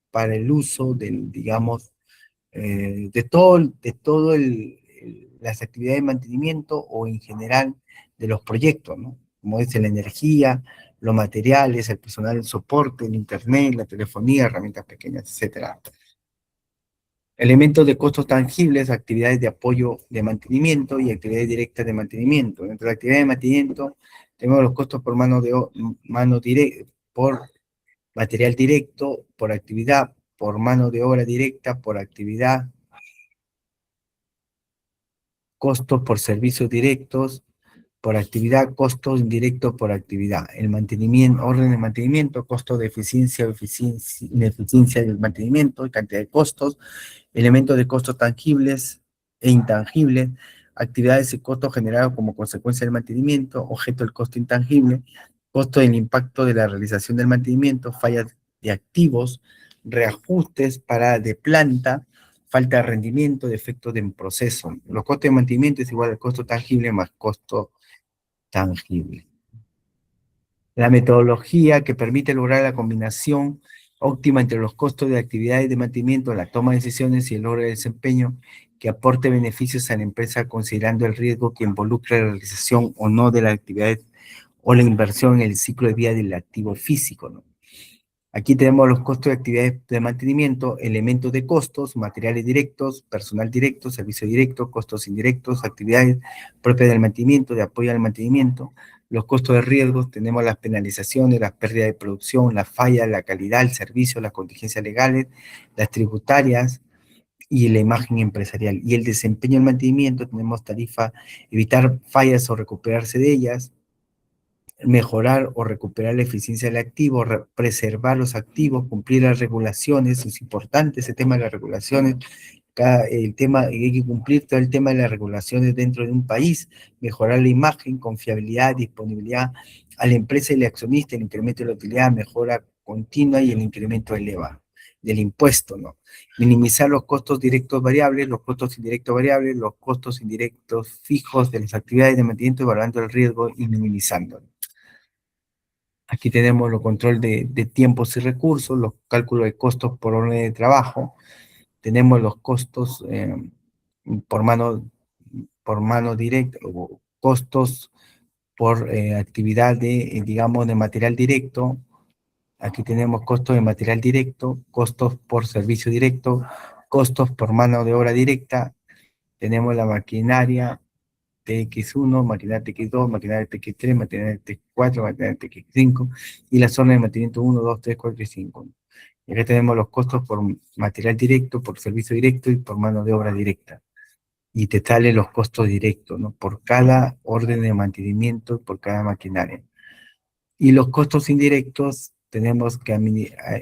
para el uso del, digamos, las actividades de mantenimiento o en general de los proyectos, ¿no? Como es la energía, los materiales, el personal de soporte, el internet, la telefonía, herramientas pequeñas, etcétera. Elementos de costos tangibles, actividades de apoyo de mantenimiento y actividades directas de mantenimiento. Entre las actividades de mantenimiento tenemos los costos por mano directa, por material directo, por actividad, por mano de obra directa, por actividad, costos por servicios directos, por actividad, costos indirectos por actividad. El mantenimiento, orden de mantenimiento, costo de eficiencia, ineficiencia del mantenimiento, cantidad de costos, elementos de costos tangibles e intangibles, actividades y costos generados como consecuencia del mantenimiento, objeto del costo intangible, costo del impacto de la realización del mantenimiento, fallas de activos, reajustes para de planta, falta de rendimiento, defectos de proceso. Los costos de mantenimiento es igual al costo tangible más costo tangible. La metodología que permite lograr la combinación óptima entre los costos de actividades de mantenimiento, la toma de decisiones y el logro de desempeño que aporte beneficios a la empresa considerando el riesgo que involucra la realización o no de las actividades o la inversión en el ciclo de vida del activo físico, ¿no? Aquí tenemos los costos de actividades de mantenimiento, elementos de costos, materiales directos, personal directo, servicio directo, costos indirectos, actividades propias del mantenimiento, de apoyo al mantenimiento, los costos de riesgos, tenemos las penalizaciones, las pérdidas de producción, la falla, la calidad, el servicio, las contingencias legales, las tributarias y la imagen empresarial. Y el desempeño del mantenimiento, tenemos tarifa, evitar fallas o recuperarse de ellas, mejorar o recuperar la eficiencia del activo, preservar los activos, cumplir las regulaciones, es importante ese tema de las regulaciones, hay que cumplir todo el tema de las regulaciones dentro de un país, mejorar la imagen, confiabilidad, disponibilidad a la empresa y al accionista, el incremento de la utilidad, mejora continua y el incremento del impuesto, ¿no? Minimizar los costos directos variables, los costos indirectos variables, los costos indirectos fijos de las actividades de mantenimiento, evaluando el riesgo y minimizándolo. Aquí tenemos los control de tiempos y recursos, los cálculos de costos por orden de trabajo. Tenemos los costos por mano directa, o costos por actividad digamos, de material directo. Aquí tenemos costos de material directo, costos por servicio directo, costos por mano de obra directa. Tenemos la maquinaria, TX1, maquinaria TX2, maquinaria TX3, maquinaria TX4, maquinaria TX5 y la zona de mantenimiento 1, 2, 3, 4 y 5. Y acá tenemos los costos por material directo, por servicio directo y por mano de obra directa. Y te salen los costos directos, ¿no? Por cada orden de mantenimiento, por cada maquinaria. Y los costos indirectos tenemos que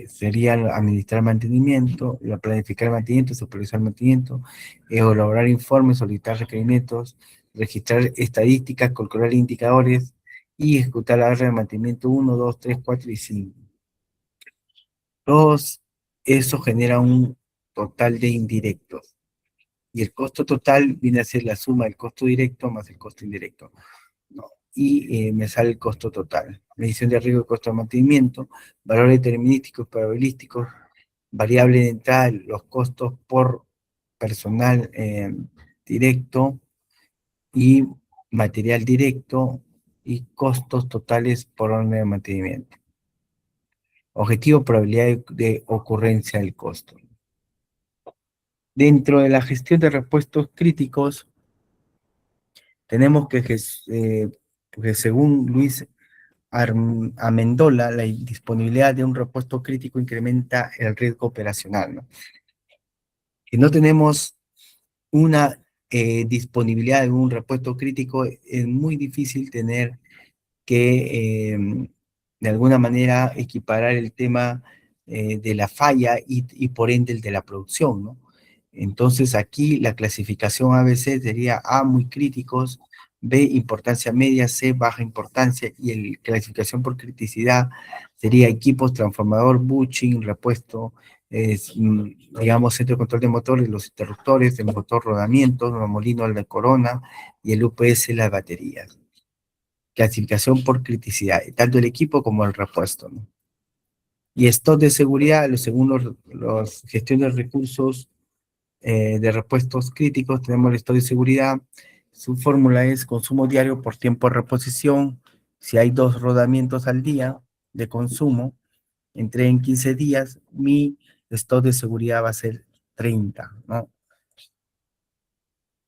serían administrar mantenimiento, planificar el mantenimiento, supervisar el mantenimiento, elaborar informes, solicitar requerimientos, registrar estadísticas, calcular indicadores y ejecutar la área de mantenimiento 1, 2, 3, 4 y 5. Todos eso genera un total de indirectos. Y el costo total viene a ser la suma del costo directo más el costo indirecto, ¿no? Y me sale el costo total. Medición de riesgo y costo de mantenimiento, valores determinísticos, probabilísticos, variable de entrada, los costos por personal directo y material directo y costos totales por orden de mantenimiento. Objetivo, probabilidad de ocurrencia del costo. Dentro de la gestión de repuestos críticos, tenemos que según Luis Amendola, la disponibilidad de un repuesto crítico incrementa el riesgo operacional, ¿no? Si no tenemos una disponibilidad de un repuesto crítico, es muy difícil tener que de alguna manera equiparar el tema de la falla y por ende el de la producción, ¿no? Entonces aquí la clasificación ABC sería A, muy críticos, B, importancia media, C, baja importancia, y la clasificación por criticidad sería equipos, transformador, bushing, repuesto, digamos, centro de control de motores, los interruptores, el motor rodamiento, los molinos de corona y el UPS, las baterías. Clasificación por criticidad, tanto el equipo como el repuesto, ¿no? Y stock de seguridad, según los gestión de recursos de repuestos críticos, tenemos el stock de seguridad. Su fórmula es consumo diario por tiempo de reposición. Si hay 2 rodamientos al día de consumo, entre en 15 días, mi stock de seguridad va a ser 30, ¿no?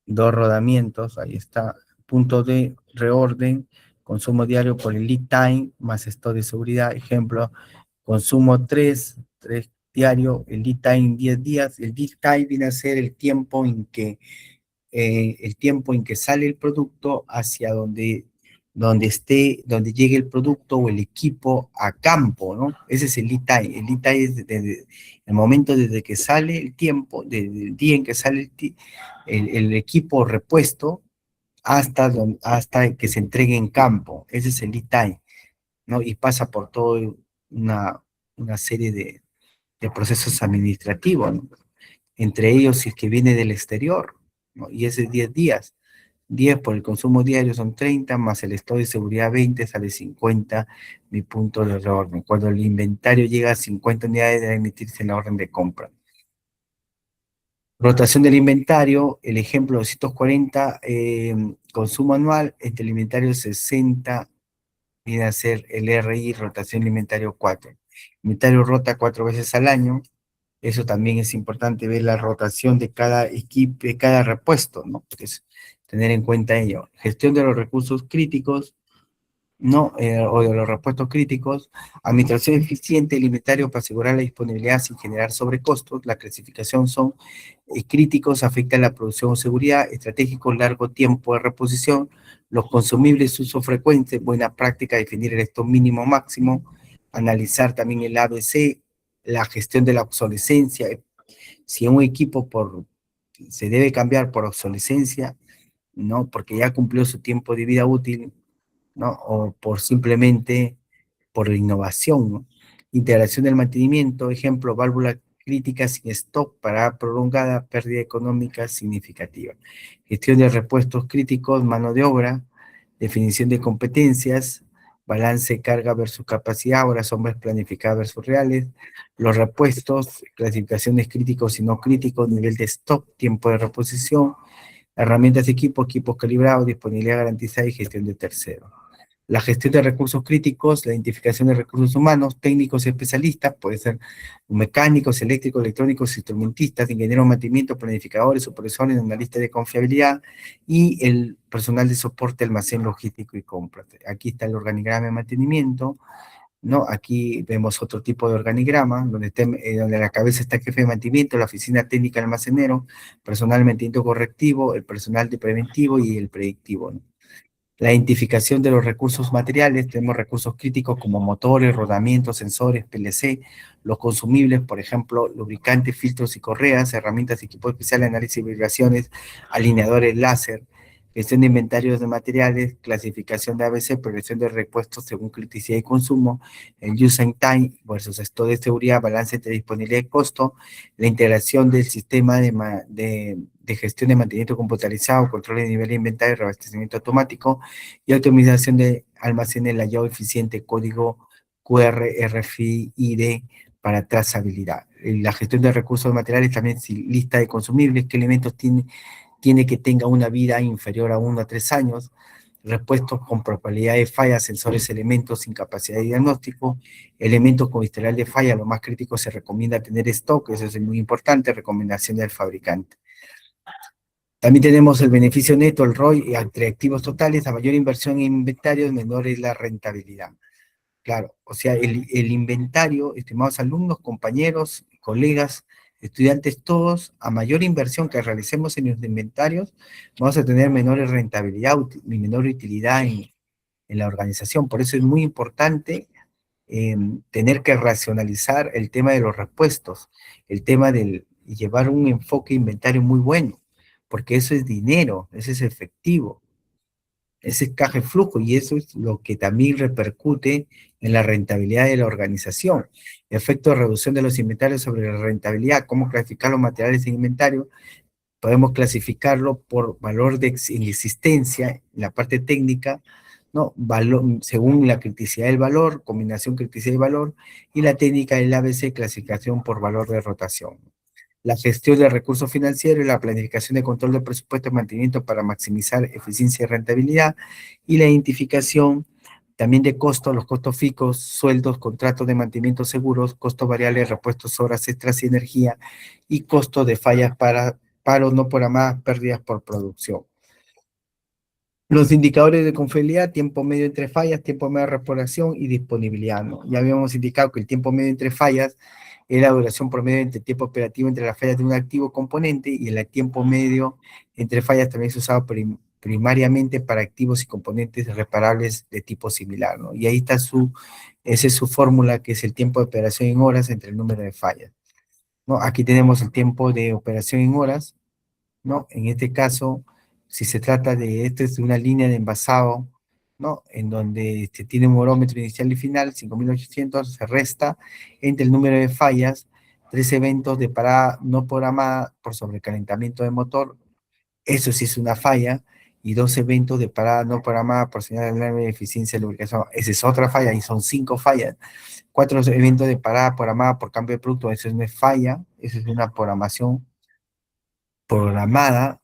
2 rodamientos, ahí está. Punto de reorden, consumo diario por el lead time, más stock de seguridad. Ejemplo, consumo 3 diario, el lead time 10 días. El lead time viene a ser el tiempo en que sale el producto hacia donde llegue el producto o el equipo a campo, ¿no? Ese es el lead time. El lead time es desde el momento desde que sale el tiempo, desde el día en que sale el equipo repuesto hasta que se entregue en campo. Ese es el lead time, ¿no? Y pasa por toda una serie de procesos administrativos, ¿no? Entre ellos, si es que viene del exterior, ¿no? Y ese es 10 días. 10 por el consumo diario son 30, más el stock de seguridad 20, sale 50, mi punto de reorden. Cuando el inventario llega a 50 unidades, debe emitirse en la orden de compra. Rotación del inventario, el ejemplo 240, consumo anual, el inventario 60, viene a ser el RI, rotación del inventario 4. El inventario rota 4 veces al año, eso también es importante ver la rotación de cada equipo, de cada repuesto, ¿no? Pues tener en cuenta ello. Gestión de los recursos críticos, ¿no? O de los repuestos críticos, administración eficiente del inventario para asegurar la disponibilidad sin generar sobrecostos. La clasificación son críticos, afectan la producción o seguridad, estratégicos, largo tiempo de reposición, los consumibles, uso frecuente, buena práctica, definir el stock mínimo máximo, analizar también el ABC, la gestión de la obsolescencia, si un equipo se debe cambiar por obsolescencia, ¿no? Porque ya cumplió su tiempo de vida útil, ¿no? O simplemente por innovación, ¿no? Integración del mantenimiento, ejemplo, válvula crítica sin stock para prolongada pérdida económica significativa. Gestión de repuestos críticos, mano de obra, definición de competencias, balance carga versus capacidad, horas hombres planificadas versus reales, los repuestos, clasificaciones críticos y no críticos, nivel de stock, tiempo de reposición, herramientas de equipos calibrados, disponibilidad garantizada y gestión de terceros. La gestión de recursos críticos, la identificación de recursos humanos, técnicos y especialistas, puede ser mecánicos, eléctricos, electrónicos, instrumentistas, ingenieros de mantenimiento, planificadores, supervisores, analistas de confiabilidad y el personal de soporte, almacén logístico y compra. Aquí está el organigrama de mantenimiento, ¿no? Aquí vemos otro tipo de organigrama, donde a la cabeza está el jefe de mantenimiento, la oficina técnica del almacenero, personal de mantenimiento correctivo, el personal de preventivo y el predictivo, ¿no? La identificación de los recursos materiales, tenemos recursos críticos como motores, rodamientos, sensores, PLC, los consumibles, por ejemplo, lubricantes, filtros y correas, herramientas, equipos especiales, análisis de vibraciones, alineadores láser, gestión de inventarios de materiales, clasificación de ABC, progresión de repuestos según criticidad y consumo, el use and time versus stock de seguridad, balance entre disponibilidad y costo, la integración del sistema de gestión de mantenimiento computarizado, control de nivel de inventario, reabastecimiento automático y optimización de almacenes, hallado eficiente, código QR, RFID para trazabilidad. La gestión de recursos materiales también, lista de consumibles, qué elementos tiene que tenga una vida inferior a 1 a 3 años, repuestos con probabilidad de falla, sensores, elementos sin capacidad de diagnóstico, elementos con historial de falla, lo más crítico se recomienda tener stock, eso es muy importante, recomendación del fabricante. También tenemos el beneficio neto, el ROI, entre activos totales, a mayor inversión en inventarios, menor es la rentabilidad. Claro, o sea, el inventario, estimados alumnos, compañeros, colegas, estudiantes, todos, a mayor inversión que realicemos en los inventarios, vamos a tener menor rentabilidad y menor utilidad en la organización. Por eso es muy importante tener que racionalizar el tema de los repuestos, el tema del llevar un enfoque inventario muy bueno, porque eso es dinero, eso es efectivo, ese es caja de flujo y eso es lo que también repercute en la rentabilidad de la organización. Efecto de reducción de los inventarios sobre la rentabilidad, cómo clasificar los materiales en inventario, podemos clasificarlo por valor de existencia, en la parte técnica, ¿no? Valor, según la criticidad del valor, combinación criticidad y valor, y la técnica del ABC, clasificación por valor de rotación. La gestión de recursos financieros y la planificación de control de presupuesto y mantenimiento para maximizar eficiencia y rentabilidad, y la identificación también de costos, los costos fijos, sueldos, contratos de mantenimiento seguros, costos variables, repuestos, horas extras y energía, y costos de fallas para paros no programadas, pérdidas por producción. Los indicadores de confiabilidad, tiempo medio entre fallas, tiempo medio de reparación y disponibilidad, ¿no? Ya habíamos indicado que el tiempo medio entre fallas es la duración promedio entre tiempo operativo entre las fallas de un activo componente y el tiempo medio entre fallas también es usado primariamente para activos y componentes reparables de tipo similar, ¿no? Y ahí está esa es su fórmula, que es el tiempo de operación en horas entre el número de fallas, ¿no? Aquí tenemos el tiempo de operación en horas, ¿no? En este caso, si se trata de, esto es una línea de envasado, ¿no? En donde tiene un barómetro inicial y final, 5.800, se resta entre el número de fallas, 3 eventos de parada no programada por sobrecalentamiento de motor, eso sí es una falla, y 2 eventos de parada no programada por señal de alarma de eficiencia de lubricación, esa es otra falla, y son 5 fallas. 4 eventos de parada programada por cambio de producto, eso no es falla, eso es una programación programada,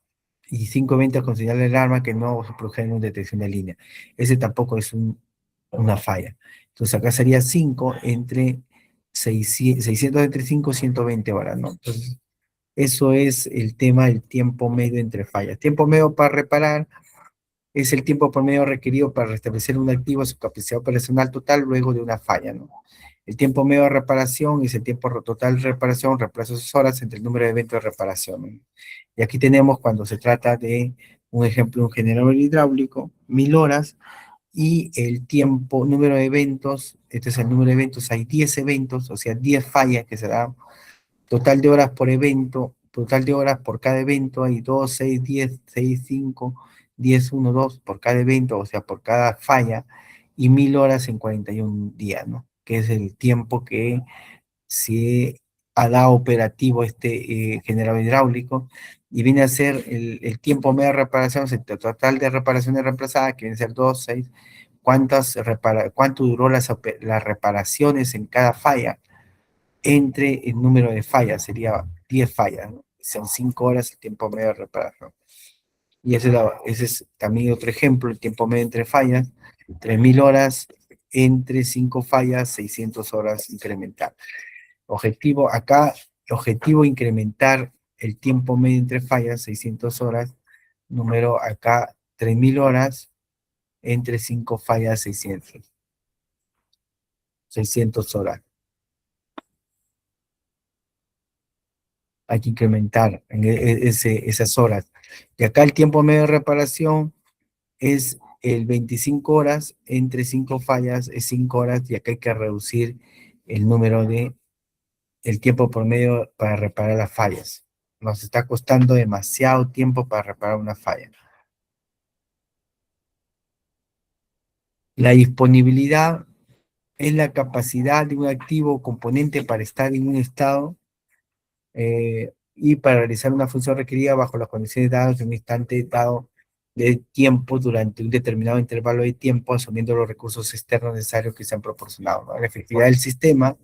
y 5 eventos con señal de alarma que no se produjeron detección de línea. Ese tampoco es una falla. Entonces acá sería 5 entre 600 entre 5 y 120 horas, ¿no? Entonces, eso es el tema del tiempo medio entre fallas. Tiempo medio para reparar es el tiempo promedio requerido para restablecer un activo a su capacidad operacional total luego de una falla, ¿no? El tiempo medio de reparación es el tiempo total de reparación, reemplazo de horas entre el número de eventos de reparación, ¿no? Y aquí tenemos cuando se trata de un ejemplo, un generador hidráulico, 1000 horas, y el tiempo, número de eventos, este es el número de eventos, hay 10 eventos, o sea, 10 fallas que se dan, total de horas por evento, total de horas por cada evento, hay 2, 6, 10, 6, 5, 10, 1, 2 por cada evento, o sea, por cada falla, y 1000 horas en 41 días, ¿no? Que es el tiempo que se ha dado operativo este generador hidráulico, y viene a ser el tiempo medio de reparación, el total de reparaciones reemplazadas, que viene a ser 2, 6, cuánto duró las reparaciones en cada falla, entre el número de fallas, sería 10 fallas, ¿no? Son 5 horas el tiempo medio de reparación. Y ese es también otro ejemplo, el tiempo medio entre fallas, 3000 horas entre 5 fallas, 600 horas incremental. Objetivo acá, objetivo incrementar el tiempo medio entre fallas, 600 horas, número acá, 3000 horas entre 5 fallas, 600 horas. Hay que incrementar esas horas. Y acá el tiempo medio de reparación es el 25 horas, entre 5 fallas es 5 horas, y acá hay que reducir el número de, el tiempo promedio para reparar las fallas. Nos está costando demasiado tiempo para reparar una falla. La disponibilidad es la capacidad de un activo o componente para estar en un estado y para realizar una función requerida bajo las condiciones dadas en un instante dado de tiempo durante un determinado intervalo de tiempo, asumiendo los recursos externos necesarios que se han proporcionado, ¿no? La efectividad del sistema,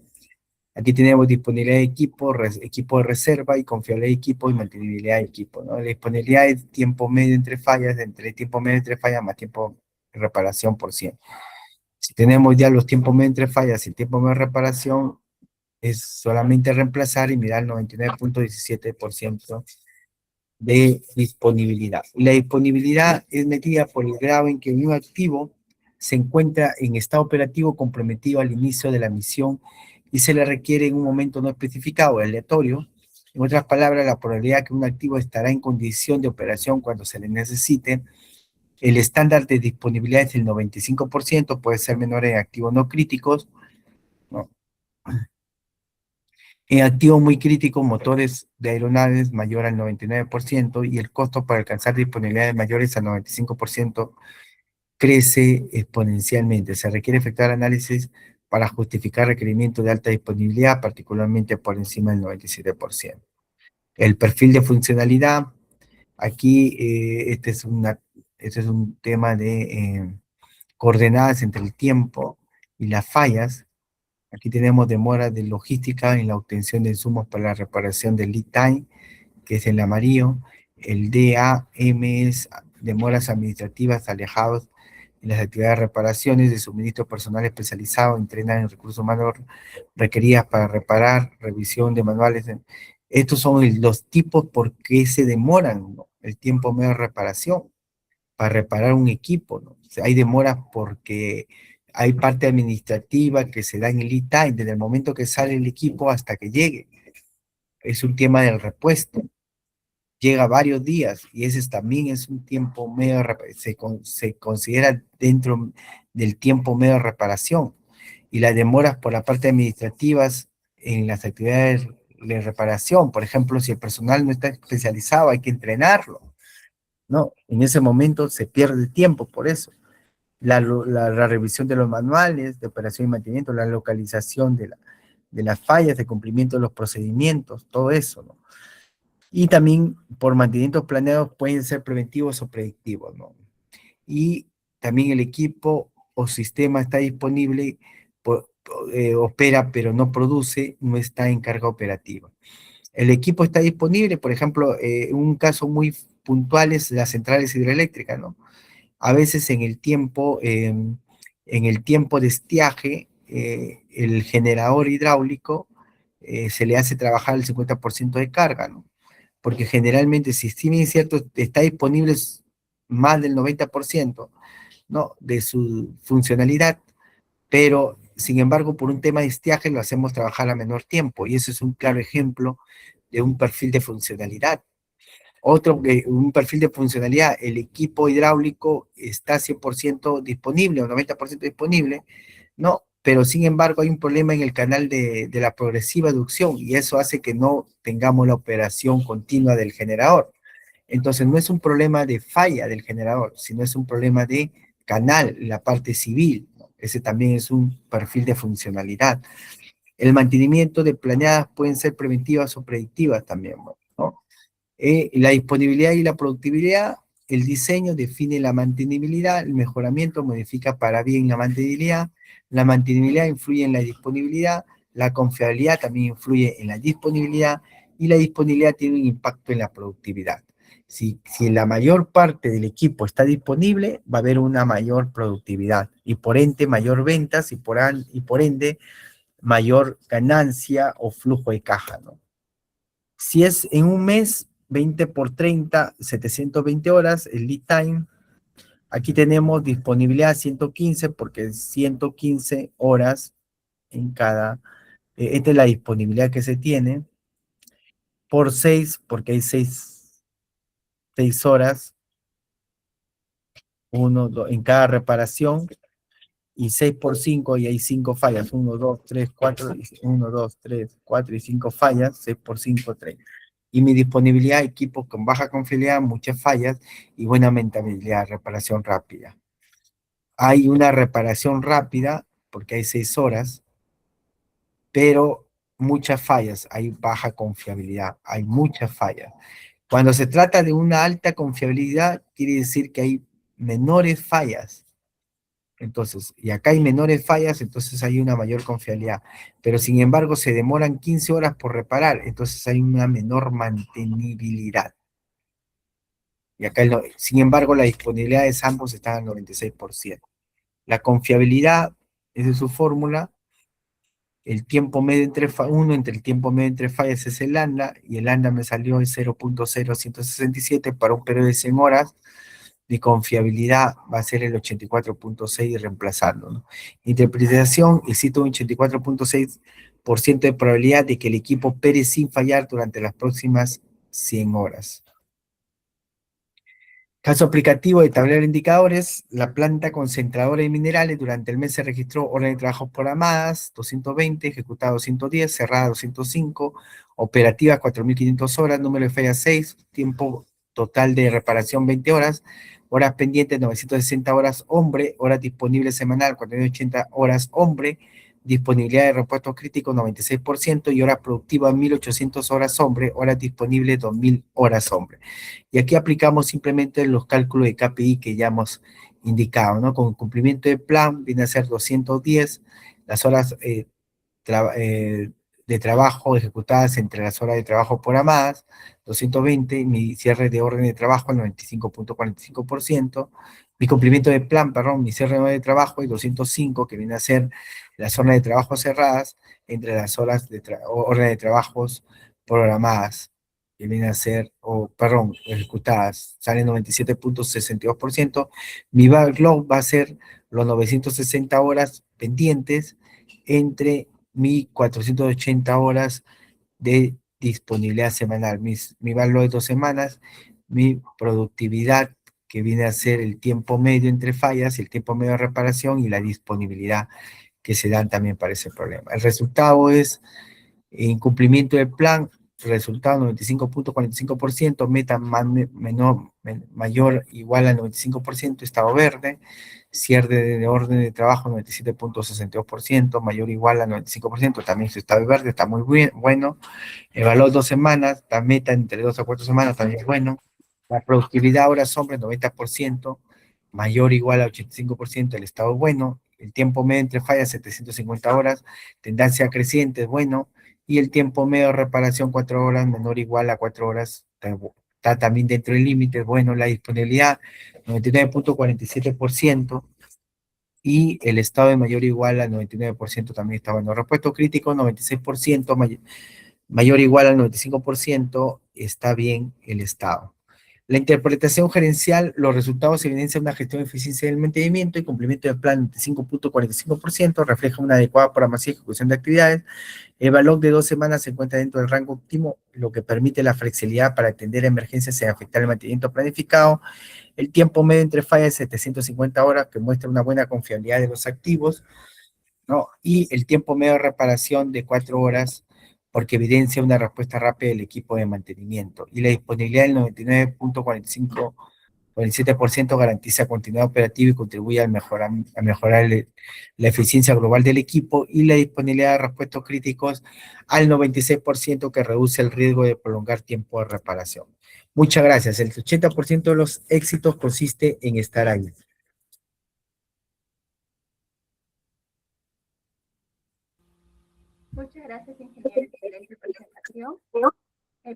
aquí tenemos disponibilidad de equipo, equipo de reserva, y confiabilidad de equipo y mantenibilidad de equipo, ¿no? La disponibilidad es tiempo medio entre fallas, entre tiempo medio entre fallas más tiempo reparación por 100. Si tenemos ya los tiempos medio entre fallas y el tiempo medio de reparación, es solamente reemplazar y mirar el 99.17% de disponibilidad. Y la disponibilidad es medida por el grado en que un activo se encuentra en estado operativo comprometido al inicio de la misión y se le requiere en un momento no especificado, aleatorio. En otras palabras, la probabilidad que un activo estará en condición de operación cuando se le necesite. El estándar de disponibilidad es el 95%, puede ser menor en activos no críticos, ¿no? En activos muy críticos, motores de aeronaves mayor al 99% y el costo para alcanzar disponibilidades mayores al 95% crece exponencialmente. Se requiere efectuar análisis para justificar requerimientos de alta disponibilidad, particularmente por encima del 97%. El perfil de funcionalidad, aquí este es un tema de coordenadas entre el tiempo y las fallas. Aquí tenemos demoras de logística en la obtención de insumos para la reparación del lead time, que es el amarillo. El DAM es demoras administrativas alejados en las actividades de reparaciones de suministro personal especializado, entrenar en recursos humanos requeridas para reparar, revisión de manuales. Estos son los tipos por qué se demoran, ¿no? El tiempo medio de reparación para reparar un equipo, ¿no? O sea, hay demoras porque hay parte administrativa que se da en el lead time, desde el momento que sale el equipo hasta que llegue. Es un tema del repuesto. Llega varios días y ese también es un tiempo medio, se considera dentro del tiempo medio de reparación. Y las demoras por la parte administrativas en las actividades de reparación, por ejemplo, si el personal no está especializado, hay que entrenarlo, ¿no? En ese momento se pierde tiempo por eso. La revisión de los manuales de operación y mantenimiento, la localización de las fallas, de cumplimiento de los procedimientos, todo eso, ¿no? Y también por mantenimientos planeados pueden ser preventivos o predictivos, ¿no? Y también el equipo o sistema está disponible, opera pero no produce, no está en carga operativa. El equipo está disponible, por ejemplo, un caso muy puntual es las centrales hidroeléctricas, ¿no? A veces en el tiempo de estiaje, el generador hidráulico se le hace trabajar el 50% de carga, ¿no? Porque generalmente, si bien es cierto, está disponible más del 90%, ¿no? De su funcionalidad, pero sin embargo, por un tema de estiaje lo hacemos trabajar a menor tiempo, y eso es un claro ejemplo de un perfil de funcionalidad. Un perfil de funcionalidad, el equipo hidráulico está 100% disponible o 90% disponible, ¿no? Pero sin embargo hay un problema en el canal de la progresiva aducción y eso hace que no tengamos la operación continua del generador. Entonces no es un problema de falla del generador, sino es un problema de canal, la parte civil, ¿no? Ese también es un perfil de funcionalidad. El mantenimiento de planeadas pueden ser preventivas o predictivas también, ¿no? La disponibilidad y la productividad, el diseño define la mantenibilidad, el mejoramiento modifica para bien la mantenibilidad influye en la disponibilidad, la confiabilidad también influye en la disponibilidad y la disponibilidad tiene un impacto en la productividad. Si la mayor parte del equipo está disponible, va a haber una mayor productividad y por ende mayor ventas y por ende mayor ganancia o flujo de caja, ¿no? Si es en un mes, 20 por 30, 720 horas, el lead time. Aquí tenemos disponibilidad 115 porque es 115 horas en cada. Esta es la disponibilidad que se tiene. Por 6, porque hay 6 horas en cada reparación. Y 6 por 5 y hay 5 fallas. 1, 2, 3, 4, 1, 2, 3, 4 y 5 fallas. 6 por 5, 30. Y mi disponibilidad, equipos con baja confiabilidad, muchas fallas y buena rentabilidad, reparación rápida. Hay una reparación rápida porque hay 6 horas, pero muchas fallas, hay baja confiabilidad, hay muchas fallas. Cuando se trata de una alta confiabilidad, quiere decir que hay menores fallas. Entonces, y acá hay menores fallas, entonces hay una mayor confiabilidad. Pero sin embargo, se demoran 15 horas por reparar, entonces hay una menor mantenibilidad. Y acá, sin embargo, la disponibilidad de ambos está al 96%. La confiabilidad es de su fórmula. El tiempo medio entre el tiempo medio entre fallas es el lambda, y el lambda me salió en 0.0167 para un periodo de 100 horas. Mi confiabilidad va a ser el 84.6 reemplazando, ¿no? Interpretación, existe un 84.6% de probabilidad de que el equipo opere sin fallar durante las próximas 100 horas. Caso aplicativo de tablero de indicadores: la planta concentradora de minerales durante el mes se registró orden de trabajos programadas 220, ejecutada 210, cerrada 205, operativas 4.500 horas, número de fallas 6, tiempo total de reparación 20 horas, horas pendientes 960 horas hombre, horas disponibles semanal 480 horas hombre, disponibilidad de repuestos críticos 96% y horas productivas 1.800 horas hombre, horas disponibles 2.000 horas hombre. Y aquí aplicamos simplemente los cálculos de KPI que ya hemos indicado, ¿no? Con cumplimiento de plan viene a ser 210, las horas de trabajo ejecutadas entre las horas de trabajo programadas, 220, mi cierre de orden de trabajo, el 95.45%, mi cumplimiento de plan, perdón, mi cierre de orden de trabajo, el 205, que viene a ser las horas de trabajo cerradas entre las horas de orden de trabajos programadas, que viene a ser, perdón, ejecutadas, sale 97.62%, mi backlog va a ser los 960 horas pendientes entre 1.480 horas de disponibilidad semanal. Mi valor de 2 semanas, mi productividad, que viene a ser el tiempo medio entre fallas, el tiempo medio de reparación y la disponibilidad que se dan también para ese problema. El resultado es incumplimiento del plan, resultado 95.45%, meta mayor igual al 95%, estado verde, cierre de orden de trabajo 97.62%, mayor o igual al 95%, también su estado verde, está muy bueno. El valor 2 semanas, la meta entre 2 a 4 semanas también es bueno. La productividad horas hombres 90%, mayor o igual al 85%, el estado es bueno. El tiempo medio entre fallas 750 horas, tendencia creciente es bueno. Y el tiempo medio de reparación 4 horas, menor o igual a 4 horas, está también dentro del límite, es bueno. La disponibilidad 99.47%, y el estado de mayor o igual al 99% también está bueno. Repuesto crítico 96%, mayor o igual al 95%, está bien el estado. La interpretación gerencial: los resultados evidencian una gestión de eficiencia del mantenimiento y cumplimiento del plan 95.45%, refleja una adecuada programación y ejecución de actividades. El valor de 2 semanas se encuentra dentro del rango óptimo, lo que permite la flexibilidad para atender emergencias sin afectar el mantenimiento planificado. El tiempo medio entre fallas es 750 horas, que muestra una buena confiabilidad de los activos, ¿no? Y el tiempo medio de reparación de 4 horas, porque evidencia una respuesta rápida del equipo de mantenimiento. Y la disponibilidad del 99.47% garantiza continuidad operativa y contribuye a mejorar la eficiencia global del equipo, y la disponibilidad de repuestos críticos al 96%, que reduce el riesgo de prolongar tiempo de reparación. Muchas gracias. El 80% de los éxitos consiste en estar ahí. Muchas gracias, ingeniero. Excelente presentación.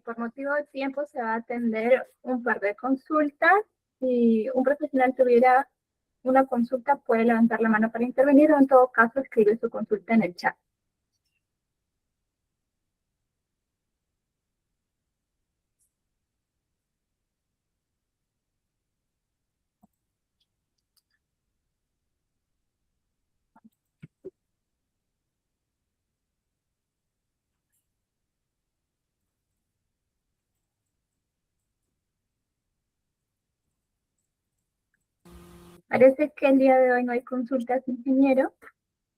Por motivo de tiempo se va a atender un par de consultas. Si un profesional tuviera una consulta, puede levantar la mano para intervenir o en todo caso escribe su consulta en el chat. Parece que el día de hoy no hay consultas, ingeniero.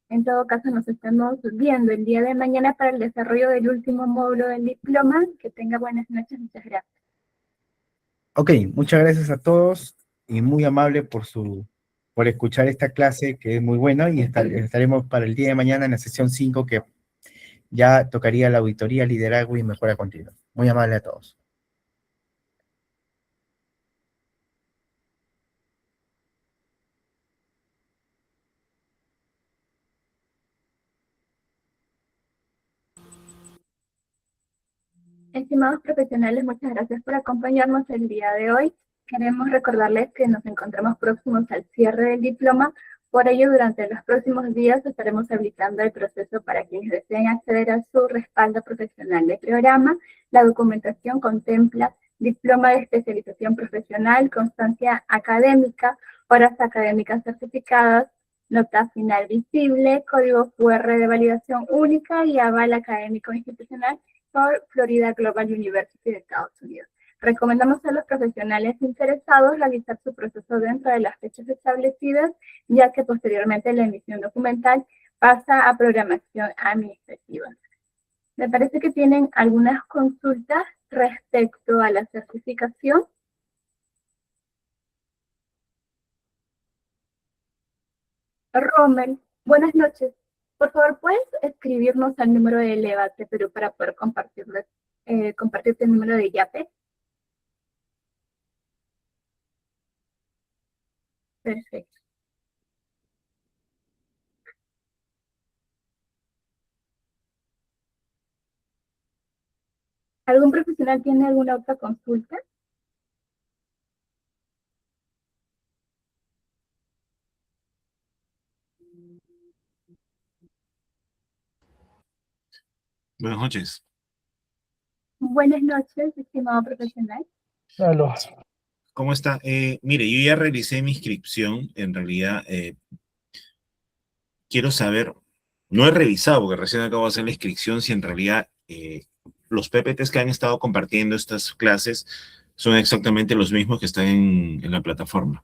En todo caso, nos estamos viendo el día de mañana para el desarrollo del último módulo del diploma. Que tenga buenas noches. Muchas gracias. Ok, muchas gracias a todos y muy amable por escuchar esta clase, que es muy buena, y estaremos para el día de mañana en la sesión 5, que ya tocaría la auditoría, liderazgo y mejora continua. Muy amable a todos. Estimados profesionales, muchas gracias por acompañarnos el día de hoy. Queremos recordarles que nos encontramos próximos al cierre del diploma, por ello durante los próximos días estaremos habilitando el proceso para quienes deseen acceder a su respaldo profesional de programa. La documentación contempla diploma de especialización profesional, constancia académica, horas académicas certificadas, nota final visible, código QR de validación única y aval académico institucional por Florida Global University de Estados Unidos. Recomendamos a los profesionales interesados realizar su proceso dentro de las fechas establecidas, ya que posteriormente la emisión documental pasa a programación administrativa. Me parece que tienen algunas consultas respecto a la certificación. Rommel, buenas noches. Por favor, ¿puedes escribirnos al número de Elevate Perú para poder compartirte el número de YAPE? Perfecto. ¿Algún profesional tiene alguna otra consulta? Buenas noches. Buenas noches, estimado profesional. Aló. ¿Cómo está? Mire, yo ya realicé mi inscripción. En realidad, quiero saber, no he revisado porque recién acabo de hacer la inscripción, si en realidad los PPTs que han estado compartiendo estas clases son exactamente los mismos que están en la plataforma.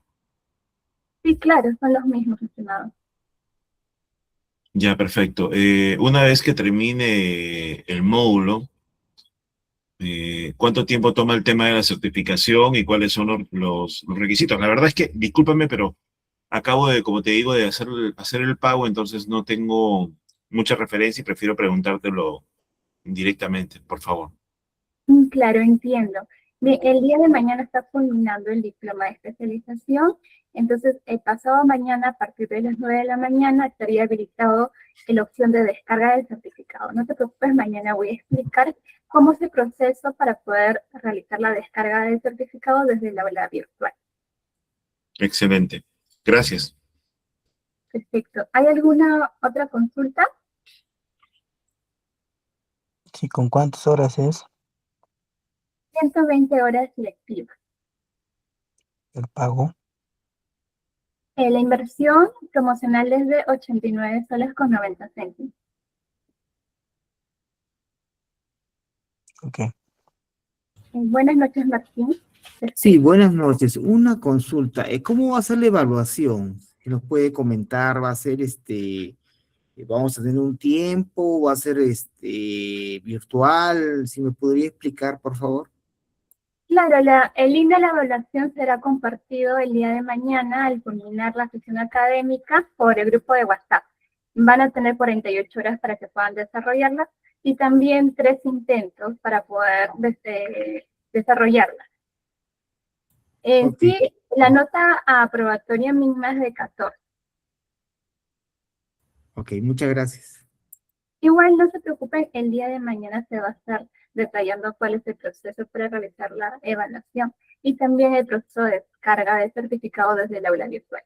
Sí, claro, son los mismos, estimado. Ya, perfecto. Una vez que termine el módulo, ¿cuánto tiempo toma el tema de la certificación y cuáles son los requisitos? La verdad es que, discúlpame, pero acabo de, como te digo, de hacer el pago, entonces no tengo mucha referencia y prefiero preguntártelo directamente, por favor. Claro, entiendo. El día de mañana está culminando el diploma de especialización, entonces el pasado mañana a partir de las 9 de la mañana estaría habilitado la opción de descarga del certificado. No te preocupes, mañana voy a explicar cómo es el proceso para poder realizar la descarga del certificado desde el aula virtual. Excelente. Gracias. Perfecto. ¿Hay alguna otra consulta? Sí, ¿con cuántas horas es 120 horas lectivas. el pago? La inversión promocional es de 89 soles con 90 céntimos. Ok. Buenas noches, Martín. Sí, buenas noches. Una consulta. ¿Cómo va a ser la evaluación? ¿Qué nos puede comentar? ¿Va a ser vamos a tener un tiempo? ¿Va a ser virtual? Si me podría explicar, por favor. Claro, el link de la evaluación será compartido el día de mañana al culminar la sesión académica por el grupo de WhatsApp. Van a tener 48 horas para que puedan desarrollarla y también 3 intentos para poder desarrollarla. Ok. Sí, la nota aprobatoria mínima es de 14. Ok, muchas gracias. Igual no se preocupen, el día de mañana se va a estar detallando cuál es el proceso para realizar la evaluación y también el proceso de descarga de certificado desde el aula virtual.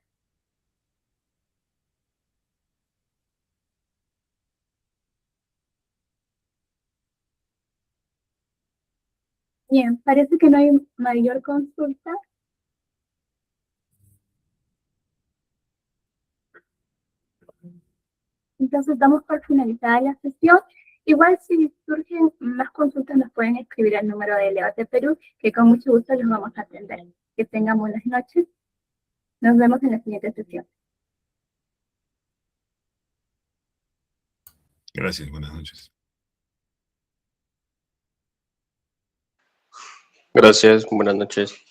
Bien, parece que no hay mayor consulta. Entonces damos por finalizada la sesión. Igual si surgen más consultas nos pueden escribir al número de Elevate Perú, que con mucho gusto los vamos a atender. Que tengan buenas noches. Nos vemos en la siguiente sesión. Gracias, buenas noches. Gracias, buenas noches.